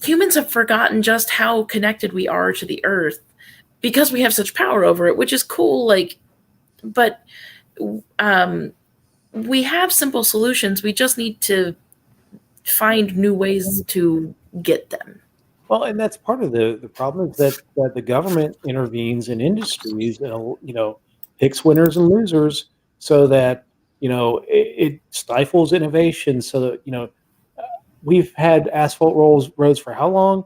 humans have forgotten just how connected we are to the earth because we have such power over it, which is cool. But we have simple solutions. We just need to find new ways to get them. Well, and that's part of the problem, is that the government intervenes in industries and, picks winners and losers, so that, it stifles innovation, so that, we've had asphalt roads for how long?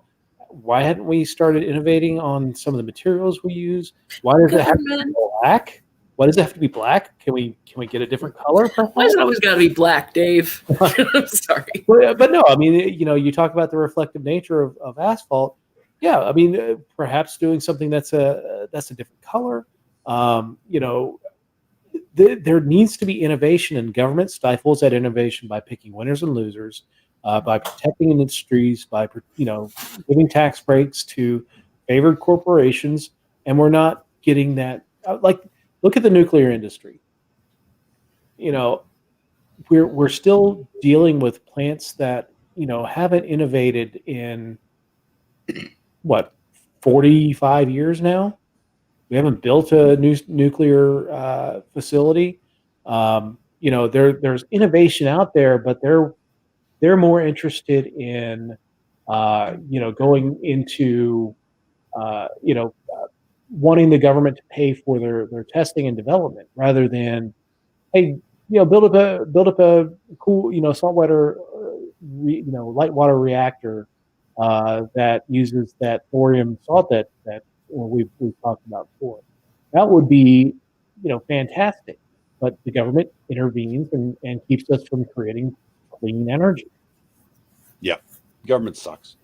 Why hadn't we started innovating on some of the materials we use? Why does it have to be black? Why does it have to be black? Can we get a different color? Why is it always got to be black, Dave? I'm sorry. But no, I mean, you talk about the reflective nature of asphalt. Yeah, I mean, perhaps doing something that's a different color. There needs to be innovation, and government stifles that innovation by picking winners and losers, by protecting industries, by giving tax breaks to favored corporations, and we're not getting that. Look at the nuclear industry. We're still dealing with plants that haven't innovated in 45 years now. We haven't built a new nuclear facility. There's innovation out there, but they're more interested in going into wanting the government to pay for their testing and development, rather than, hey, build up a cool saltwater light water reactor that uses that thorium salt that we've talked about before. That would be fantastic, but the government intervenes and keeps us from creating clean energy. Yeah, government sucks.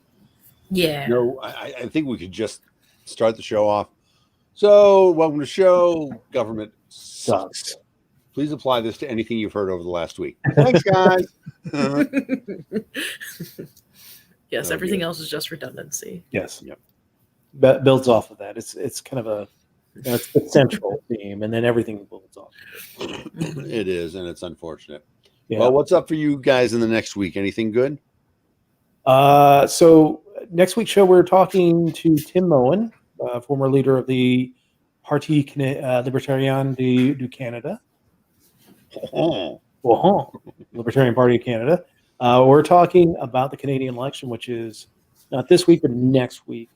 Yeah. I think we could just start the show off. So, welcome to the show. Government sucks. Please apply this to anything you've heard over the last week. Thanks, guys. Yes, everything else is just redundancy. Yes. Yep. That builds off of that. It's kind of a it's the central theme, and then everything builds off of it. It is, and it's unfortunate. Yeah. Well, what's up for you guys in the next week? Anything good? So next week's show, we're talking to Tim Moen, former leader of the Parti Libertarien du Canada. Libertarian Party of Canada. We're talking about the Canadian election, which is not this week, but next week.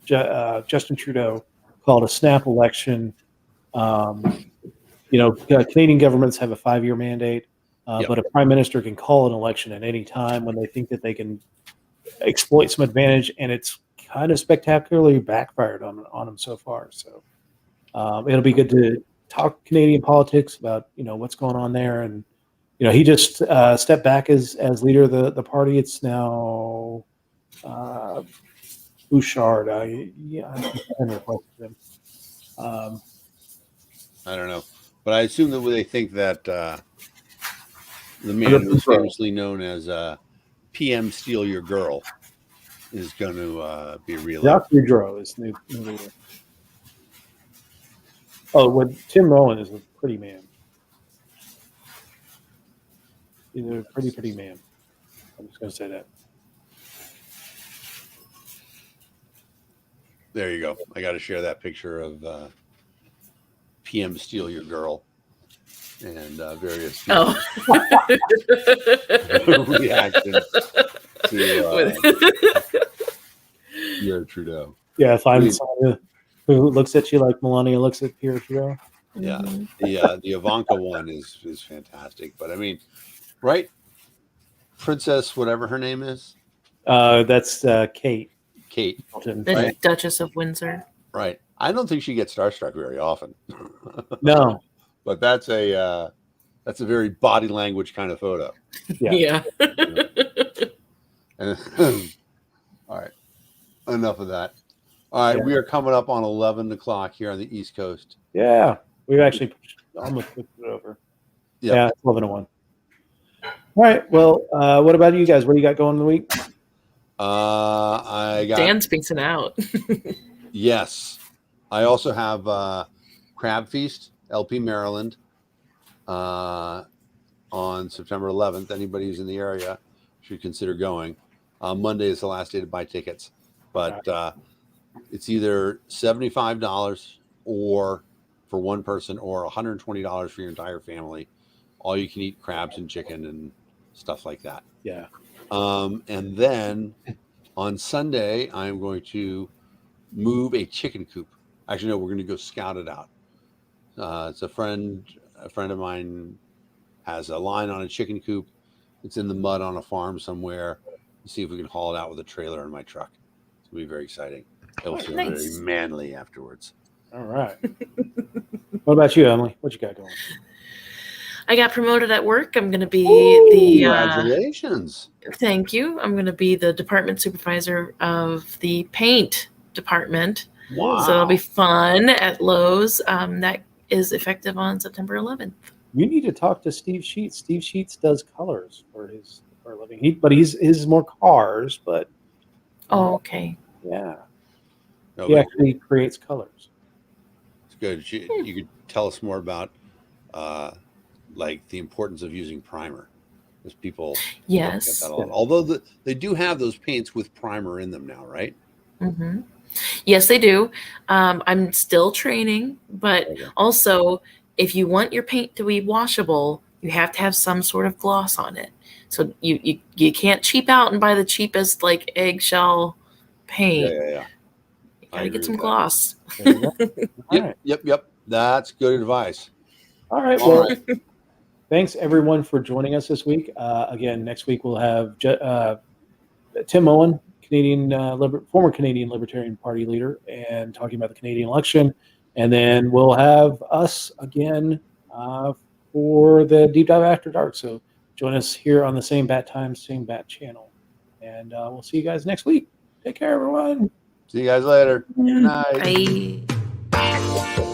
Justin Trudeau called a snap election. Canadian governments have a 5-year mandate, but a prime minister can call an election at any time when they think that they can exploit some advantage, and it's kind of spectacularly backfired on them so far. So it'll be good to talk Canadian politics about what's going on there, and he just stepped back as leader of the party. It's now Bouchard. I requested him. I don't know, but I assume that they think that the man who's famously known as PM Steal Your Girl is going to be reelected. Jacques Boudreau is new leader. Oh, Tim Mullen is a pretty man. He's a pretty man. I'm just going to say that. There you go. I got to share that picture of PM Steal Your Girl and various reactions to Pierre Trudeau. Yeah, find someone who looks at you like Melania looks at Pierre Trudeau. Yeah, the Ivanka one is fantastic. But I mean, right? Princess, whatever her name is. That's Kate. Kate, the right? Duchess of Windsor. Right. I don't think she gets starstruck very often. No, but that's a very body language kind of photo. Yeah. And, all right. Enough of that. All right, we are coming up on 11 o'clock here on the East Coast. Yeah, we've actually almost put it over. Yeah, it's 11:01. All right. Well, what about you guys? What do you got going in the week? I got Dan's piecing out. Yes. I also have Crab Feast, LP Maryland, on September 11th. Anybody who's in the area should consider going. Monday is the last day to buy tickets, but it's either $75 or for one person or $120 for your entire family. All you can eat crabs and chicken and stuff like that. Yeah. And then on Sunday, I'm going to move a chicken coop. Actually, no, we're going to go scout it out. It's a friend of mine has a line on a chicken coop. It's in the mud on a farm somewhere. See if we can haul it out with a trailer in my truck. It's going to be very exciting. It'll feel very manly afterwards. All right. What about you, Emily? What you got going? I got promoted at work. I'm going to be congratulations. Thank you. I'm going to be the department supervisor of the paint department. Wow. So it'll be fun at Lowe's. That is effective on September 11th. You need to talk to Steve Sheets. Steve Sheets does colors for a living. But his is more cars. But okay. Yeah. No, he actually creates colors. It's good. You could tell us more about like the importance of using primer, because people yes get that a lot. Although they do have those paints with primer in them now, right? Mm-hmm. Yes, they do. I'm still training, but also if you want your paint to be washable, you have to have some sort of gloss on it. So you can't cheap out and buy the cheapest like eggshell paint. Yeah. You gotta get some gloss. Yep. That's good advice. All right. Well, thanks everyone for joining us this week. Again, next week we'll have Tim Mullen, former Canadian Libertarian Party leader, and talking about the Canadian election. And then we'll have us again for the Deep Dive After Dark. So join us here on the same bat time, same bat channel. And we'll see you guys next week. Take care, everyone. See you guys later. Good night. Bye.